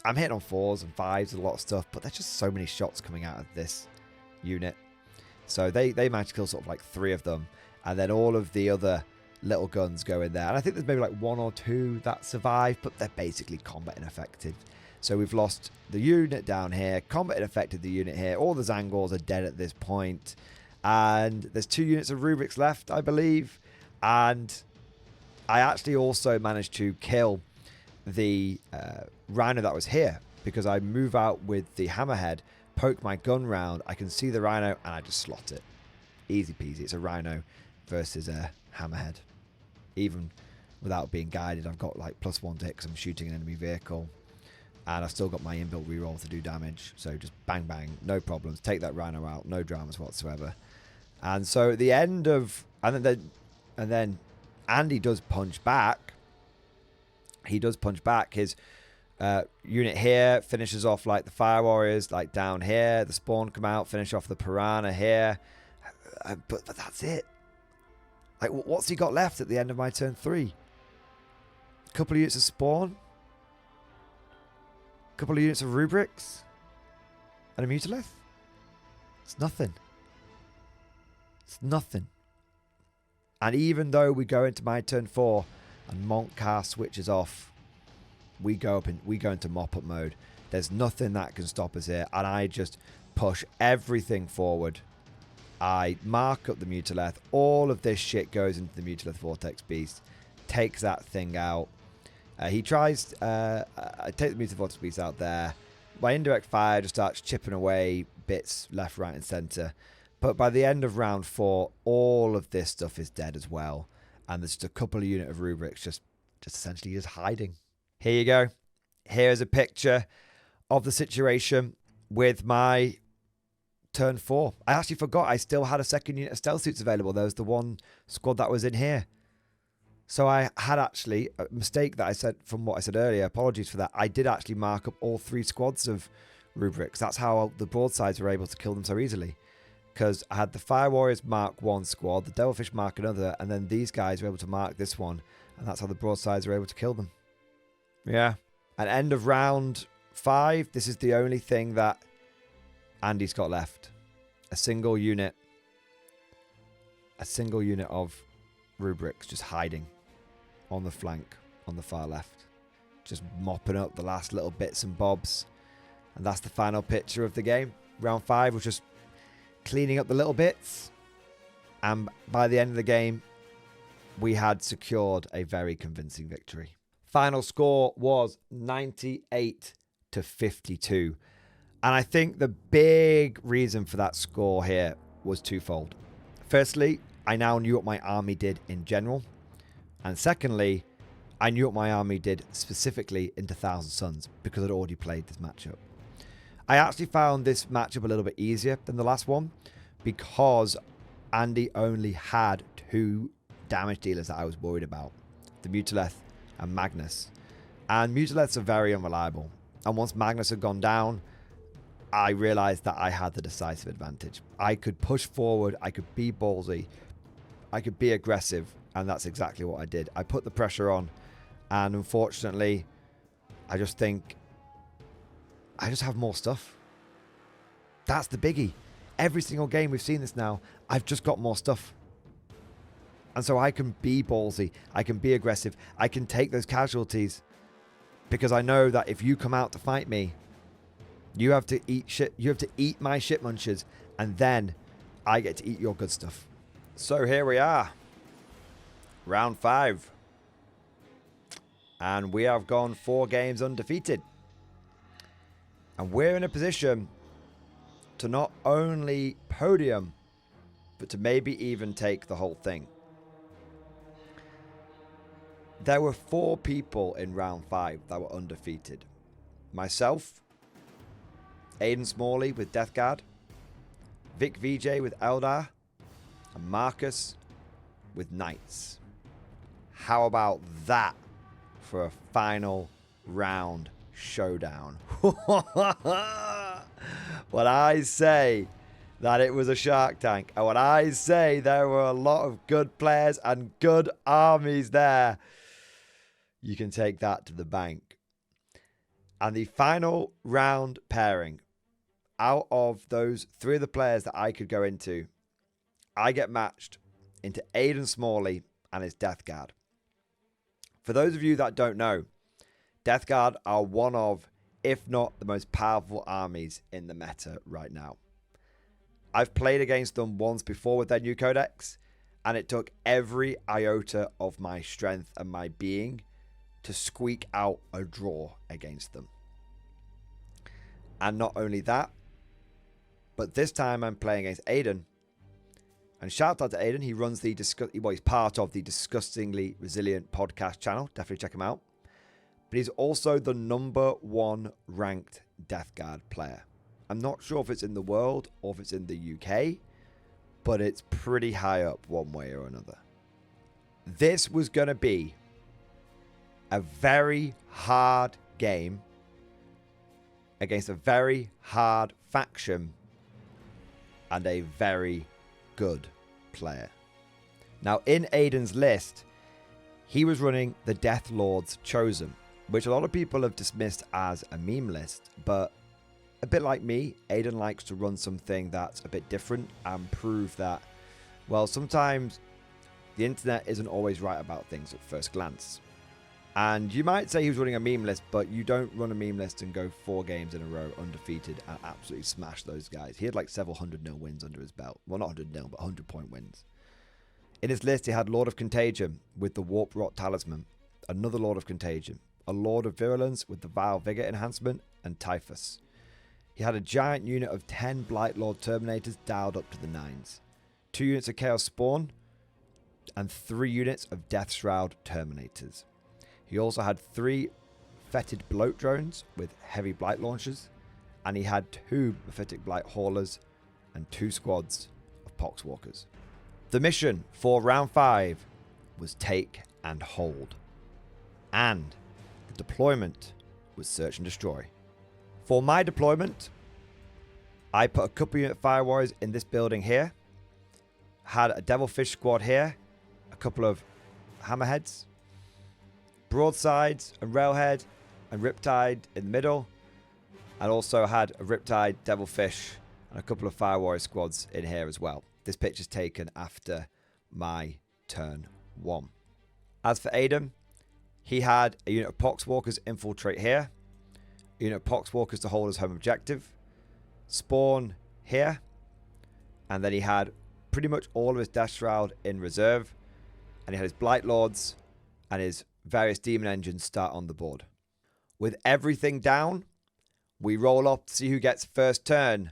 I'm hitting on 4s and 5s and a lot of stuff, but there's just so many shots coming out of this unit. So they managed to kill sort of like 3 of them. And then all of the other little guns go in there. And I think there's maybe like 1 or 2 that survive, but they're basically combat ineffective. So we've lost the unit down here. Combat ineffective the unit here. All the Zangors are dead at this point. And there's 2 units of rubrics left, I believe. And I actually also managed to kill the rhino that was here, because I move out with the hammerhead, poke my gun round, I can see the rhino, and I just slot it. Easy peasy. It's a rhino versus a hammerhead. Even without being guided, I've got like +1 to hit because I'm shooting an enemy vehicle. And I've still got my inbuilt reroll to do damage. So just bang, bang, no problems. Take that rhino out, no dramas whatsoever. And so at the end of... And then Andy does punch back. He does punch back. His unit here finishes off like the Fire Warriors, like down here. The Spawn come out, finish off the Piranha here. But that's it. Like, what's he got left at the end of my turn 3? A couple of units of Spawn. A couple of units of Rubrics. And a Mutilith. It's nothing. It's nothing. And even though we go into my turn 4 and Montcar switches off, we go into mop-up mode. There's nothing that can stop us here. And I just push everything forward. I mark up the Mutilith. All of this shit goes into the Mutilith Vortex Beast. Takes that thing out. He tries... I take the Mutilith Vortex Beast out there. My indirect fire just starts chipping away bits left, right, and centre. But by the end of round 4, all of this stuff is dead as well. And there's just a couple of units of rubrics just essentially just hiding. Here you go. Here's a picture of the situation with my turn 4. I actually forgot I still had a second unit of stealth suits available. There was the one squad that was in here. So I had actually a mistake that I said from what I said earlier. Apologies for that. I did actually mark up all 3 squads of rubrics. That's how the broadsides were able to kill them so easily. Because I had the Fire Warriors mark 1 squad, the Devilfish mark another, and then these guys were able to mark this one. And that's how the broadsides were able to kill them. Yeah. At end of round 5, this is the only thing that Andy's got left. A single unit. A single unit of rubrics just hiding on the flank on the far left. Just mopping up the last little bits and bobs. And that's the final picture of the game. Round 5 was just cleaning up the little bits. And by the end of the game, we had secured a very convincing victory. Final score was 98 to 52. And I think the big reason for that score here was twofold. Firstly, I now knew what my army did in general. And secondly, I knew what my army did specifically into Thousand Suns because I'd already played this matchup. I actually found this matchup a little bit easier than the last one because Andy only had 2 damage dealers that I was worried about. the Mutileth, and Magnus. And Mutileths are very unreliable. And once Magnus had gone down, I realized that I had the decisive advantage. I could push forward, I could be ballsy, I could be aggressive, and that's exactly what I did. I put the pressure on, and unfortunately, I just think I just have more stuff. That's the biggie. Every single game we've seen this now, I've just got more stuff. And so I can be ballsy, I can be aggressive, I can take those casualties, because I know that if you come out to fight me, you have to eat shit. You have to eat my shit munchers, and then I get to eat your good stuff. So here we are. Round 5. And we have gone 4 games undefeated. And we're in a position to not only podium, but to maybe even take the whole thing. There were 4 people in round 5 that were undefeated. Myself, Aiden Smalley with Death Guard, Vic VJ with Eldar, and Marcus with Knights. How about that for a final round showdown? When I say that it was a Shark Tank, and when I say there were a lot of good players and good armies there, you can take that to the bank. And the final round pairing, out of those 3 of the players that I could go into, I get matched into Aiden Smalley and his Death Guard. For those of you that don't know, Death Guard are one of, if not the most powerful armies in the meta right now. I've played against them once before with their new codex, and it took every iota of my strength and my being to squeak out a draw against them. And not only that, but this time I'm playing against Aiden. And shout out to Aiden. He runs the he's part of the Disgustingly Resilient podcast channel. Definitely check him out. But he's also the #1 ranked Death Guard player. I'm not sure if it's in the world or if it's in the UK, but it's pretty high up one way or another. This was going to be a very hard game against a very hard faction and a very good player. Now, in Aiden's list, he was running the Death Lord's Chosen, which a lot of people have dismissed as a meme list, but a bit like me, Aiden likes to run something that's a bit different and prove that, well, sometimes the internet isn't always right about things at first glance. And you might say he was running a meme list, but you don't run a meme list and go 4 games in a row undefeated and absolutely smash those guys. He had like several 100-0 wins under his belt. Well, not 100-0, but 100-point wins. In his list, he had Lord of Contagion with the Warp Rot Talisman, another Lord of Contagion, a Lord of Virulence with the Vile Vigor Enhancement, and Typhus. He had a giant unit of 10 Blight Lord Terminators dialed up to the 9s, 2 units of Chaos Spawn, and 3 units of Death Shroud Terminators. He also had 3 Fetid Bloat Drones with heavy Blight launchers, and he had 2 Mephitic Blight Haulers and 2 squads of Poxwalkers. The mission for round 5 was take and hold, and the deployment was search and destroy. For my deployment, I put a couple unit Fire Warriors in this building here, had a Devilfish squad here, a couple of Hammerheads, Broadsides and Railhead and Riptide in the middle, and also had a Riptide, Devilfish, and a couple of Fire Warrior squads in here as well. This picture's taken after my turn 1. As for Aiden, he had a unit of Poxwalkers infiltrate here, a unit of Poxwalkers to hold his home objective, spawn here, and then he had pretty much all of his Death Shroud in reserve, and he had his Blight Lords and his various demon engines start on the board. With everything down, we roll up to see who gets first turn.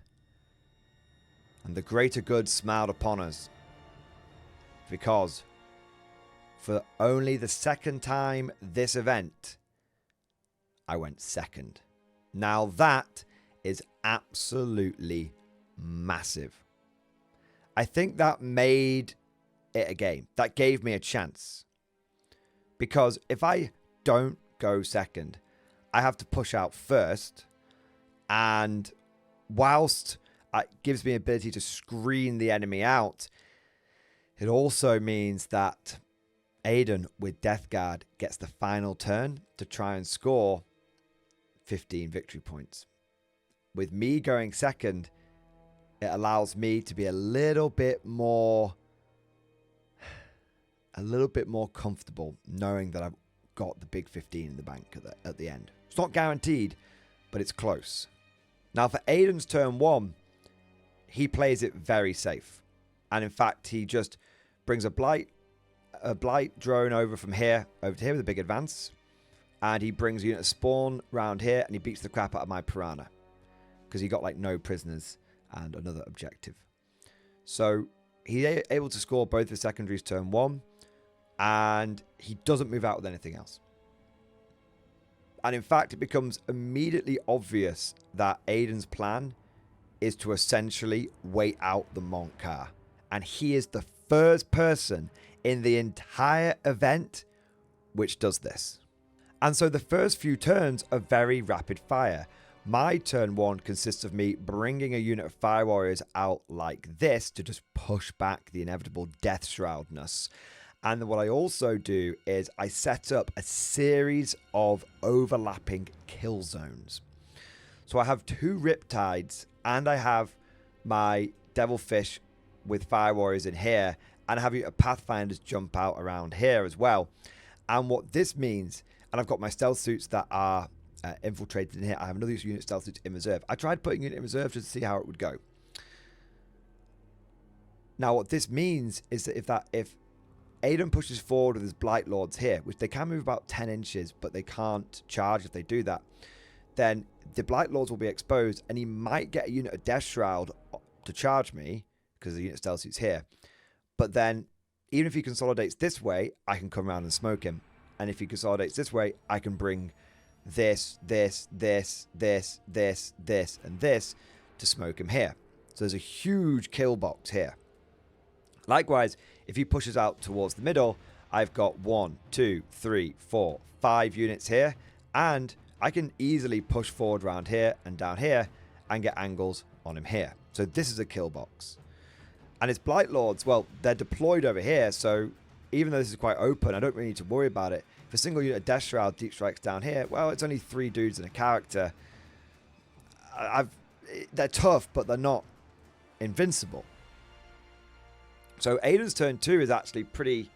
And the greater good smiled upon us. Because for only the second time this event, I went second. Now that is absolutely massive. I think that made it a game. That gave me a chance. Because if I don't go second, I have to push out first. And whilst it gives me ability to screen the enemy out, it also means that Aiden with Death Guard gets the final turn to try and score 15 victory points. With me going second, it allows me to be a little bit more comfortable knowing that I've got the big 15 in the bank at the end. It's not guaranteed, but it's close. Now for Aiden's turn 1, he plays it very safe. And in fact, he just brings a blight drone over to here with a big advance. And he brings a unit of spawn round here, and he beats the crap out of my piranha. Because he got like no prisoners and another objective. So he's able to score both the secondaries turn 1. And he doesn't move out with anything else. And in fact, it becomes immediately obvious that Aiden's plan is to essentially wait out the Montcar. And he is the first person in the entire event which does this. And so the first few turns are very rapid fire. My turn 1 consists of me bringing a unit of Fire Warriors out like this to just push back the inevitable Death Shroudness. And what I also do is I set up a series of overlapping kill zones. So I have 2 Riptides and I have my Devilfish with Fire Warriors in here. And I have Pathfinders jump out around here as well. And what this means, and I've got my stealth suits that are infiltrated in here. I have another unit stealth suits in reserve. I tried putting unit in reserve just to see how it would go. Now what this means is that if Aiden pushes forward with his Blight Lords here, which they can move about 10 inches, but they can't charge if they do that, then the Blight Lords will be exposed, and he might get a unit of Death Shroud to charge me, because the unit stealth suit's here. But then, even if he consolidates this way, I can come around and smoke him. And if he consolidates this way, I can bring this, and this to smoke him here. So there's a huge kill box here. Likewise, if he pushes out towards the middle, I've got 1, 2, 3, 4, 5 units here. And I can easily push forward around here and down here and get angles on him here. So this is a kill box. And his Blight Lords, well, they're deployed over here. So even though this is quite open, I don't really need to worry about it. If a single unit of Death Shroud deep strikes down here, well, it's only 3 dudes and a character. They're tough, but they're not invincible. So Aiden's turn 2 is actually pretty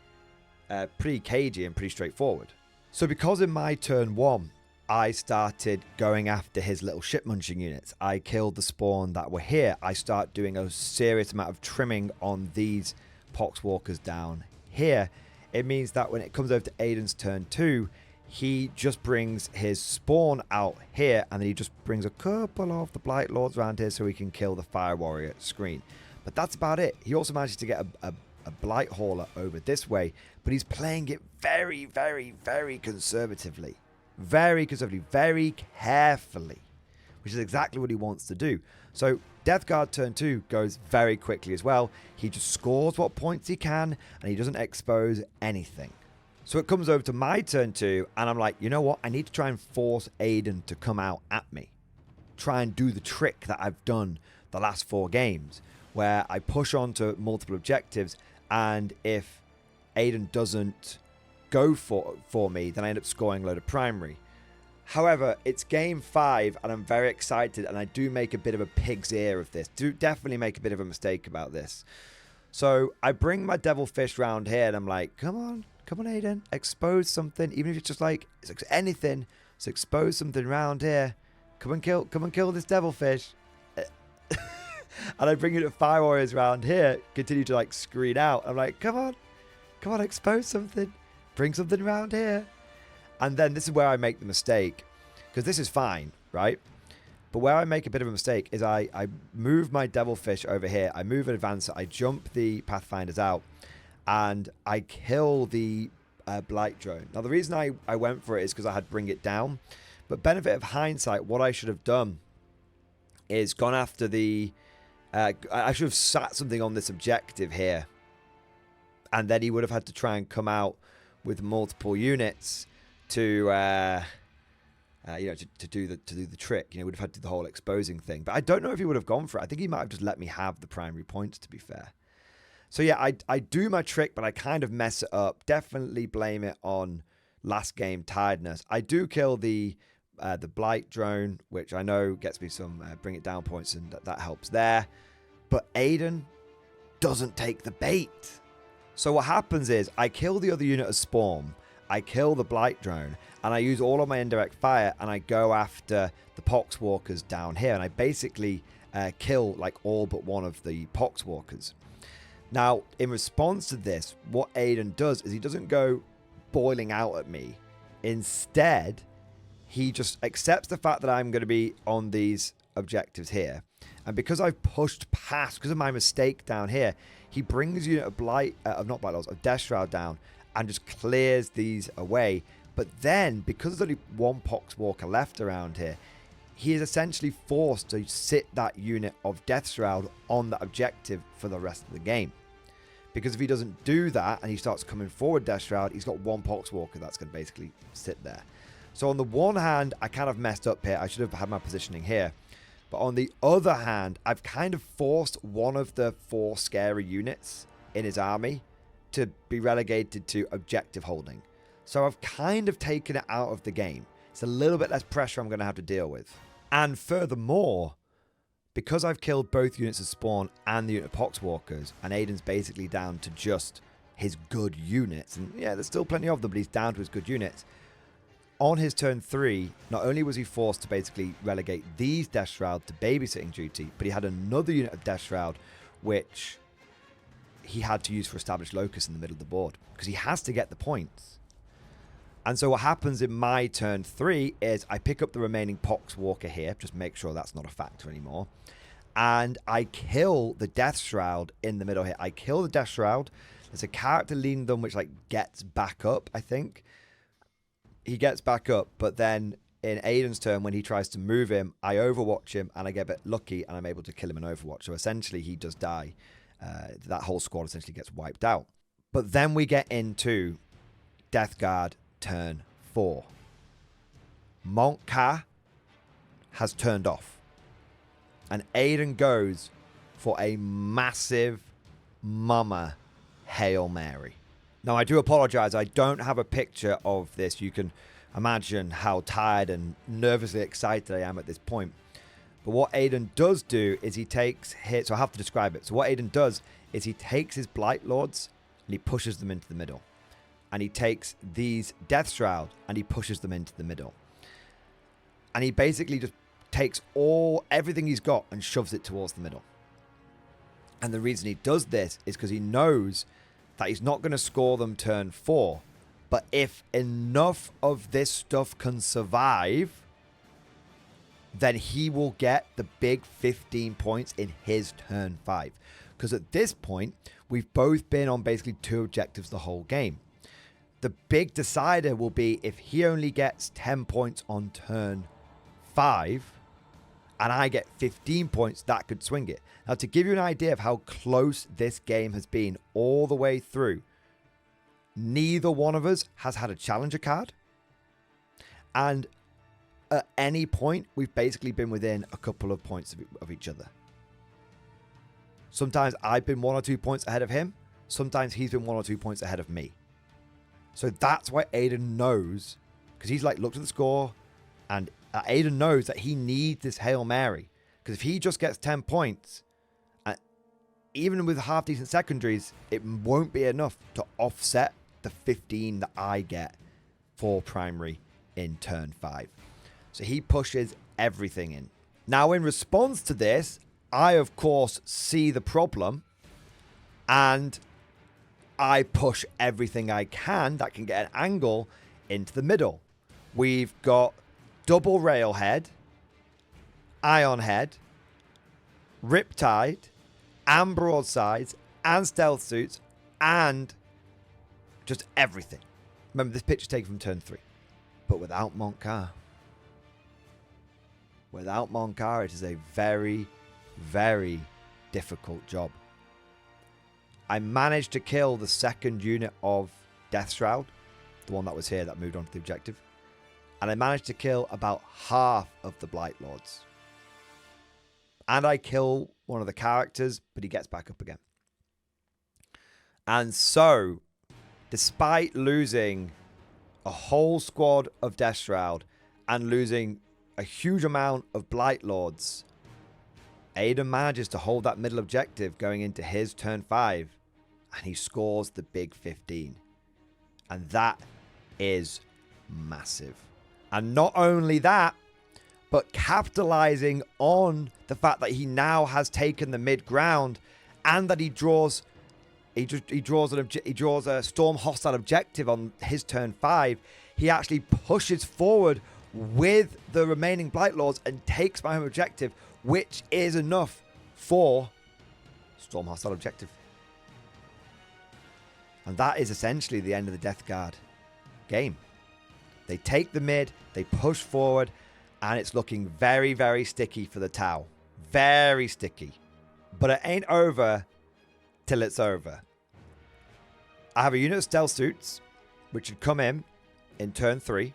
cagey and pretty straightforward. So because in my turn 1, I started going after his little ship munching units. I killed the spawn that were here. I start doing a serious amount of trimming on these Poxwalkers down here. It means that when it comes over to Aiden's turn 2, he just brings his spawn out here, and then he just brings a couple of the Blight Lords around here so he can kill the Fire Warrior screen. But that's about it. He also manages to get a Blight Hauler over this way, but he's playing it very, very, very conservatively. Very conservatively, very carefully, which is exactly what he wants to do. So Death Guard turn 2 goes very quickly as well. He just scores what points he can, and he doesn't expose anything. So it comes over to my turn 2, and I'm like, you know what? I need to try and force Aiden to come out at me. Try and do the trick that I've done the last 4 games, where I push on to multiple objectives, and if Aiden doesn't go for me, then I end up scoring a load of primary. However, it's game 5, and I'm very excited, and I do make a bit of a pig's ear of this. Do definitely make a bit of a mistake about this. So I bring my Devilfish round here, and I'm like, come on Aiden, expose something, even if it's just like it's anything, so expose something round here. Come and kill this Devilfish. And I bring it to Fire Warriors round here, continue to like screen out. I'm like, come on, expose something, bring something around here. And then this is where I make the mistake, because this is fine, right? But where I make a bit of a mistake is I move my Devilfish over here, I move an advance, I jump the Pathfinders out, and I kill the Blight Drone. Now the reason I went for it is because I had Bring It Down, but benefit of hindsight, what I should have done is gone after the I should have sat something on this objective here, and then he would have had to try and come out with multiple units to to do the trick. Would have had to do the whole exposing thing. But I don't know if he would have gone for it. I think he might have just let me have the primary points, to be fair. So yeah, I do my trick, but I kind of mess it up. Definitely blame it on last game tiredness. I do kill the blight drone, which I know gets me some bring it down points, and that helps there. But Aiden doesn't take the bait. So what happens is I kill the other unit of spawn, I kill the blight drone, and I use all of my indirect fire, and I go after the poxwalkers down here, and I basically kill like all but one of the poxwalkers. Now, in response to this, what Aiden does is he doesn't go boiling out at me. Instead, he just accepts the fact that I'm going to be on these objectives here. And because I've pushed past, because of my mistake down here, he brings unit of Death Shroud down and just clears these away. But then, because there's only one Poxwalker left around here, he is essentially forced to sit that unit of Death Shroud on that objective for the rest of the game. Because if he doesn't do that and he starts coming forward Death Shroud, he's got one Poxwalker that's going to basically sit there. So on the one hand, I kind of messed up here. I should have had my positioning here. But on the other hand, I've kind of forced one of the 4 scary units in his army to be relegated to objective holding. So I've kind of taken it out of the game. It's a little bit less pressure I'm going to have to deal with. And furthermore, because I've killed both units of spawn and the unit of Poxwalkers, and Aiden's basically down to just his good units, and yeah, there's still plenty of them, but he's down to his good units. On his turn 3, not only was he forced to basically relegate these Death Shroud to babysitting duty, but he had another unit of Death Shroud, which he had to use for established locus in the middle of the board, because he has to get the points. And so what happens in my turn 3 is I pick up the remaining Poxwalker here, just make sure that's not a factor anymore. And I kill the Death Shroud in the middle here. I kill the Death Shroud. There's a character leading them which like gets back up, I think. He gets back up, but then in Aiden's turn, when he tries to move him, I overwatch him and I get a bit lucky and I'm able to kill him in overwatch. So essentially he does die. That whole squad essentially gets wiped out. But then we get into Death Guard turn 4. Monka has turned off. And Aiden goes for a massive mama Hail Mary. Now, I do apologize. I don't have a picture of this. You can imagine how tired and nervously excited I am at this point. But what Aiden does do is he takes his... So I have to describe it. So what Aiden does is he takes his Blight Lords and he pushes them into the middle. And he takes these Death Shroud and he pushes them into the middle. And he basically just takes everything he's got and shoves it towards the middle. And the reason he does this is because he knows that he's not going to score them turn 4. But if enough of this stuff can survive, then he will get the big 15 points in his turn 5. Because at this point, we've both been on basically 2 objectives the whole game. The big decider will be if he only gets 10 points on turn 5 and I get 15 points, that could swing it. Now, to give you an idea of how close this game has been all the way through, neither one of us has had a challenger card. And at any point, we've basically been within a couple of points of each other. Sometimes I've been 1 or 2 points ahead of him. Sometimes he's been 1 or 2 points ahead of me. So that's why Aiden knows, because he's like looked at the score, and Aiden knows that he needs this Hail Mary. Because if he just gets 10 points, even with half decent secondaries, it won't be enough to offset the 15 that I get for primary in turn 5. So he pushes everything in. Now, in response to this, I, of course, see the problem, and I push everything I can that can get an angle into the middle. We've got double Railhead, Iron Head, Riptide, and Broadsides, and Stealth Suits, and just everything. Remember, this picture's taken from turn 3. But without Montcar. Without Montcar, it is a very, very difficult job. I managed to kill the second unit of Death Shroud the one that was here that moved on to the objective. And I managed to kill about half of the Blight Lords. And I kill one of the characters, but he gets back up again. And so, despite losing a whole squad of Death Shroud and losing a huge amount of Blight Lords, Aiden manages to hold that middle objective going into his turn 5, and he scores the big 15. And that is massive. And not only that, but capitalizing on the fact that he now has taken the mid ground and that he draws a storm hostile objective on his turn 5. He actually pushes forward with the remaining Blight Lords and takes my home objective, which is enough for storm hostile objective. And that is essentially the end of the Death Guard game. They take the mid, they push forward, and it's looking very, very sticky for the Tau. Very sticky. But it ain't over till it's over. I have a unit of stealth suits, which had come in turn 3.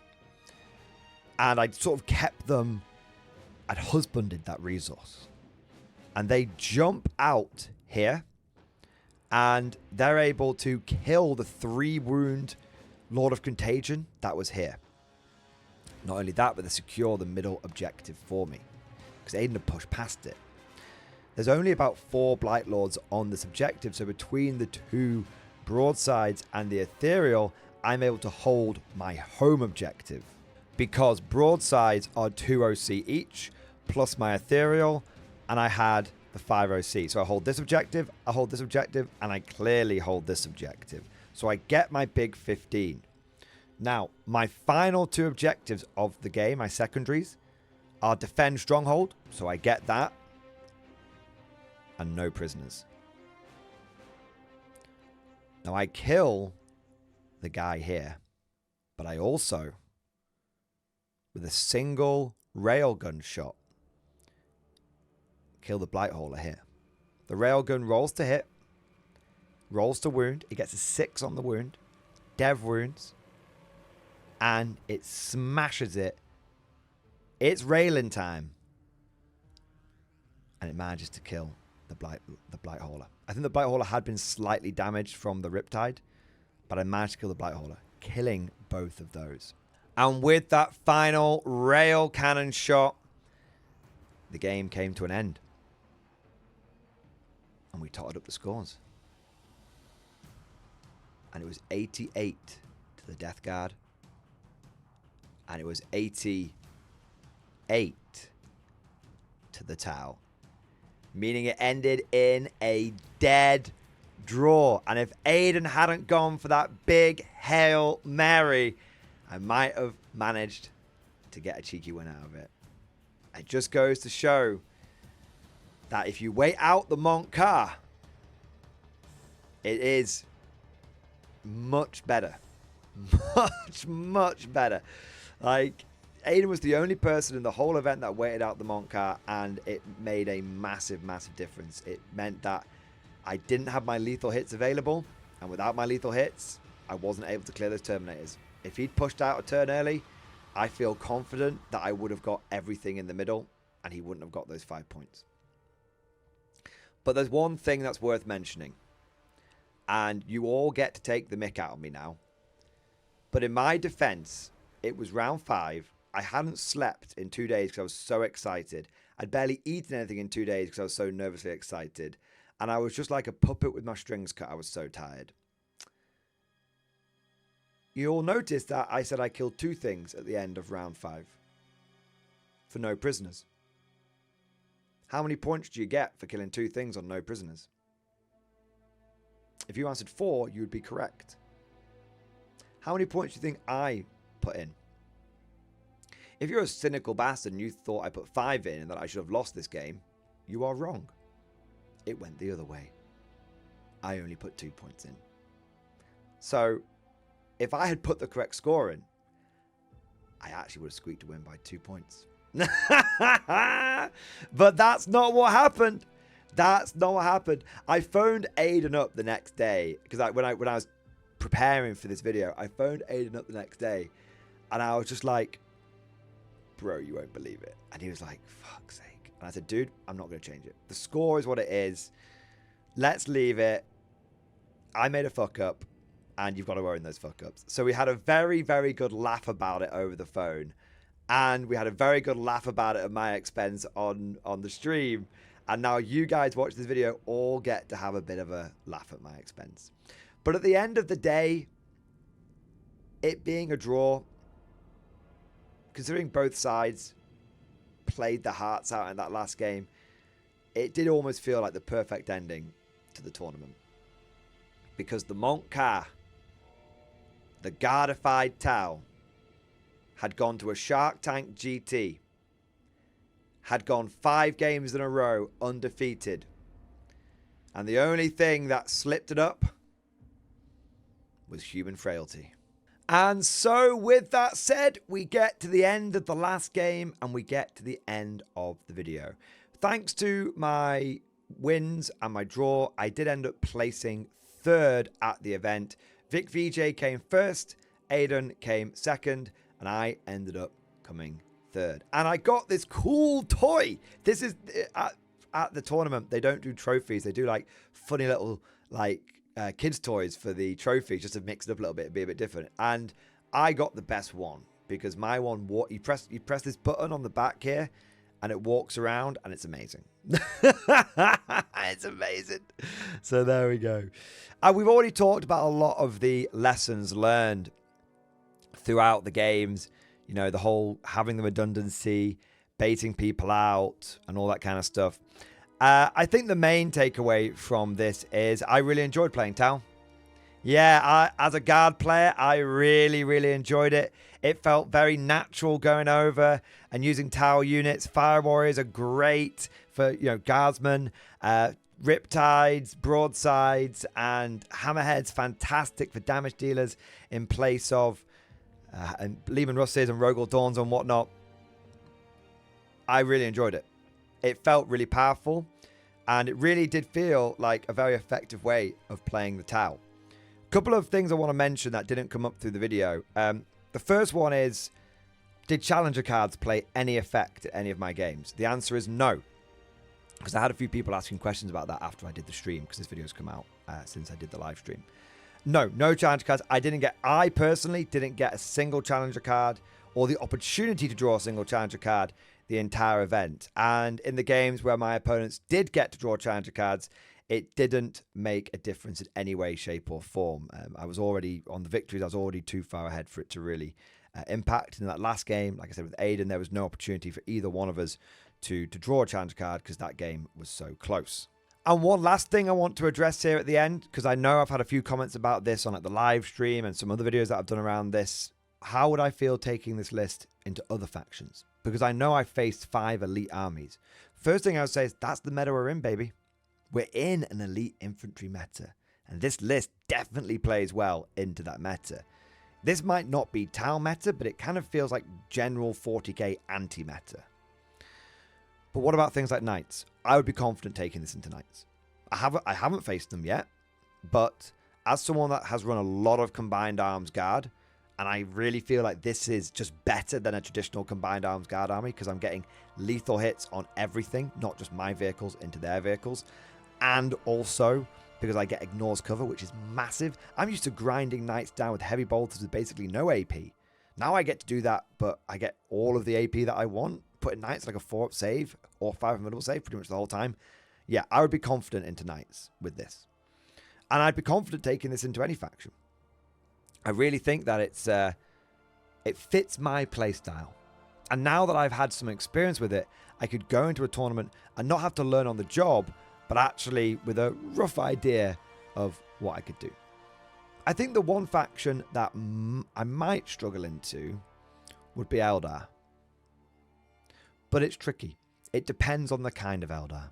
And I sort of kept them. I'd husbanded that resource. And they jump out here. And they're able to kill the 3-wound Lord of Contagion that was here. Not only that, but they secure the middle objective for me. Because Aiden had pushed past it. There's only about 4 Blight Lords on this objective. So between the 2 broadsides and the ethereal, I'm able to hold my home objective. Because broadsides are 2 OC each, plus my ethereal, and I had the 5 OC. So I hold this objective, and I clearly hold this objective. So I get my big 15. Now, my final 2 objectives of the game, my secondaries, are defend stronghold. So I get that. And no prisoners. Now I kill the guy here. But I also, with a single railgun shot, kill the Blight Hauler here. The railgun rolls to hit. Rolls to wound. It gets a 6 on the wound. Dev wounds. And it smashes it. It's railing time. And it manages to kill the Blight Hauler. I think the Blight Hauler had been slightly damaged from the Riptide. But I managed to kill the Blight Hauler. Killing both of those. And with that final rail cannon shot, the game came to an end. And we totted up the scores. And it was 88 to the Death Guard. And it was 88 to the Tau. Meaning it ended in a dead draw. And if Aiden hadn't gone for that big Hail Mary, I might have managed to get a cheeky win out of it. It just goes to show that if you wait out the Monk car, it is much better. Much better. Like, Aiden was the only person in the whole event that waited out the Monk car, and it made a massive difference. It meant that I didn't have my lethal hits available, and without my lethal hits, I wasn't able to clear those Terminators. If he'd pushed out a turn early, I feel confident that I would have got everything in the middle, and he wouldn't have got those 5 points. But there's one thing that's worth mentioning, and you all get to take the mick out of me now. But in my defense, it was round 5. I hadn't slept in 2 days because I was so excited. I'd barely eaten anything in 2 days because I was so nervously excited. And I was just like a puppet with my strings cut. I was so tired. You'll notice that I said I killed 2 things at the end of round 5. For no prisoners. How many points do you get for killing 2 things on no prisoners? If you answered 4, you would be correct. How many points do you think I put in? If you're a cynical bastard and you thought I put 5 in and that I should have lost this game, you are wrong. It went the other way. I only put 2 points in. So, if I had put the correct score in, I actually would have squeaked a win by 2 points. But that's not what happened. That's not what happened. I phoned Aiden up the next day because when I was preparing for this video, I phoned Aiden up the next day, and I was just like, bro, you won't believe it. And he was like, fuck's sake. And I said, dude, I'm not going to change it. The score is what it is. Let's leave it. I made a fuck up, and you've got to own those fuck ups. So we had a very, very good laugh about it over the phone. And we had a very good laugh about it at my expense on the stream. And now you guys watch this video all get to have a bit of a laugh at my expense. But at the end of the day, it being a draw, considering both sides played their hearts out in that last game, it did almost feel like the perfect ending to the tournament. Because the Monk Ka, the Gardified Tau, had gone to a Shark Tank GT, had gone 5 games in a row undefeated, and the only thing that slipped it up was human frailty. And so with that said, we get to the end of the last game and we get to the end of the video. Thanks to my wins and my draw, I did end up placing 3rd at the event. Vic VJ came 1st, Aiden came 2nd, and I ended up coming 3rd. And I got this cool toy. This is at the tournament. They don't do trophies. They do like funny little like kids toys for the trophies, just to mix it up a little bit and be a bit different. And I got the best one because my one, you press this button on the back here and it walks around and it's amazing. It's amazing. So there we go. We've already talked about a lot of the lessons learned throughout the games. You know, the whole having the redundancy, baiting people out, and all that kind of stuff. I think the main takeaway from this is I really enjoyed playing Tau. Yeah, as a guard player, I really, really enjoyed it. It felt very natural going over and using Tau units. Fire Warriors are great for, you know, guardsmen. Riptides, broadsides, and hammerheads, fantastic for damage dealers in place of and Lehman Russes and Rogel Dawns and whatnot. I really enjoyed it. It felt really powerful, and it really did feel like a very effective way of playing the Tau. A couple of things I want to mention that didn't come up through the video. The first one is, did Challenger cards play any effect at any of my games? The answer is no. Because I had a few people asking questions about that after I did the stream, because this video's come out since I did the live stream. No Challenger cards. I personally didn't get a single Challenger card or the opportunity to draw a single Challenger card the entire event. And in the games where my opponents did get to draw Challenger cards, it didn't make a difference in any way, shape or form. I was already on the victories. I was already too far ahead for it to really impact. In that last game, like I said, with Aiden, there was no opportunity for either one of us to draw a Challenger card because that game was so close. And one last thing I want to address here at the end, because I know I've had a few comments about this on like the live stream and some other videos that I've done around this. How would I feel taking this list into other factions? Because I know I faced 5 elite armies. First thing I would say is that's the meta we're in, baby. We're in an elite infantry meta. And this list definitely plays well into that meta. This might not be Tau meta, but it kind of feels like general 40k anti-meta. But what about things like Knights? I would be confident taking this into Knights. I haven't faced them yet, but as someone that has run a lot of Combined Arms Guard, and I really feel like this is just better than a traditional Combined Arms Guard army because I'm getting lethal hits on everything, not just my vehicles into their vehicles. And also because I get Ignores cover, which is massive. I'm used to grinding Knights down with heavy bolters with basically no AP. Now I get to do that, but I get all of the AP that I want. Putting Knights like a 4-up save or 5 middle save pretty much the whole time. Yeah, I would be confident into Knights with this. And I'd be confident taking this into any faction. I really think that it fits my playstyle. And now that I've had some experience with it, I could go into a tournament and not have to learn on the job, but actually with a rough idea of what I could do. I think the one faction that I might struggle into would be Eldar. But it's tricky. It depends on the kind of Eldar.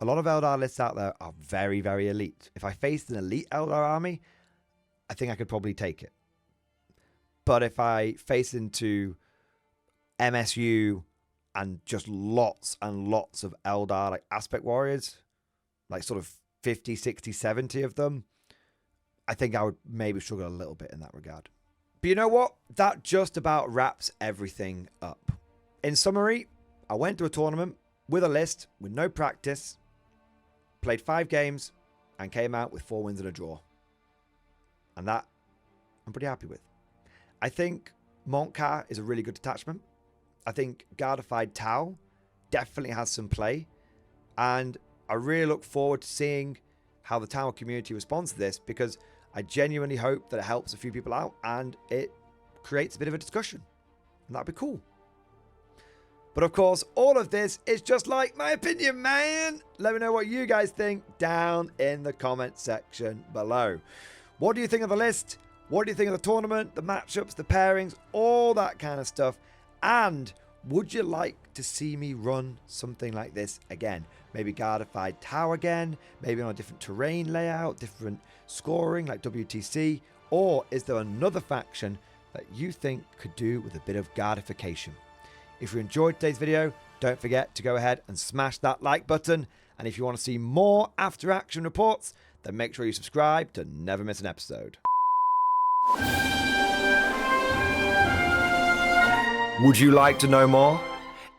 A lot of Eldar lists out there are very, very elite. If I faced an elite Eldar army, I think I could probably take it. But if I face into MSU and just lots and lots of Eldar, like Aspect Warriors, like sort of 50, 60, 70 of them, I think I would maybe struggle a little bit in that regard. But you know what? That just about wraps everything up. In summary, I went to a tournament with a list, with no practice, played 5 games, and came out with 4 wins and a draw. And that I'm pretty happy with. I think Montcar is a really good detachment. I think Gardified Tau definitely has some play. And I really look forward to seeing how the Tau community responds to this, because I genuinely hope that it helps a few people out and it creates a bit of a discussion. And that'd be cool. But of course, all of this is just like my opinion, man. Let me know what you guys think down in the comment section below. What do you think of the list? What do you think of the tournament, the matchups, the pairings, all that kind of stuff? And would you like to see me run something like this again? Maybe Gardified Tau again, maybe on a different terrain layout, different scoring like WTC, or is there another faction that you think could do with a bit of Gardification? If you enjoyed today's video, don't forget to go ahead and smash that like button. And if you want to see more after action reports, then make sure you subscribe to never miss an episode. Would you like to know more?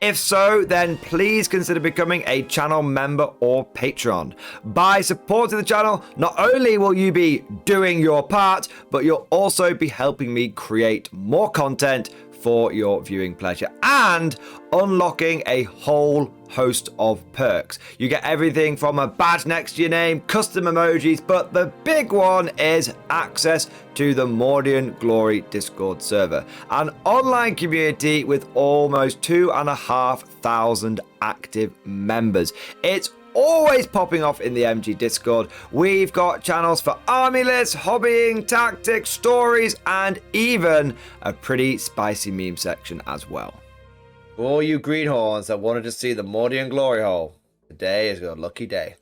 If so, then please consider becoming a channel member or patron. By supporting the channel, not only will you be doing your part, but you'll also be helping me create more content for your viewing pleasure and unlocking a whole host of perks. You get everything from a badge next to your name, custom emojis, but the big one is access to the Mordian Glory Discord server, an online community with almost 2,500 active members. It's always popping off in the MG Discord. We've got channels for army lists, hobbying, tactics, stories, and even a pretty spicy meme section as well. For all you greenhorns that wanted to see the Mordian Glory Hole, today is your lucky day.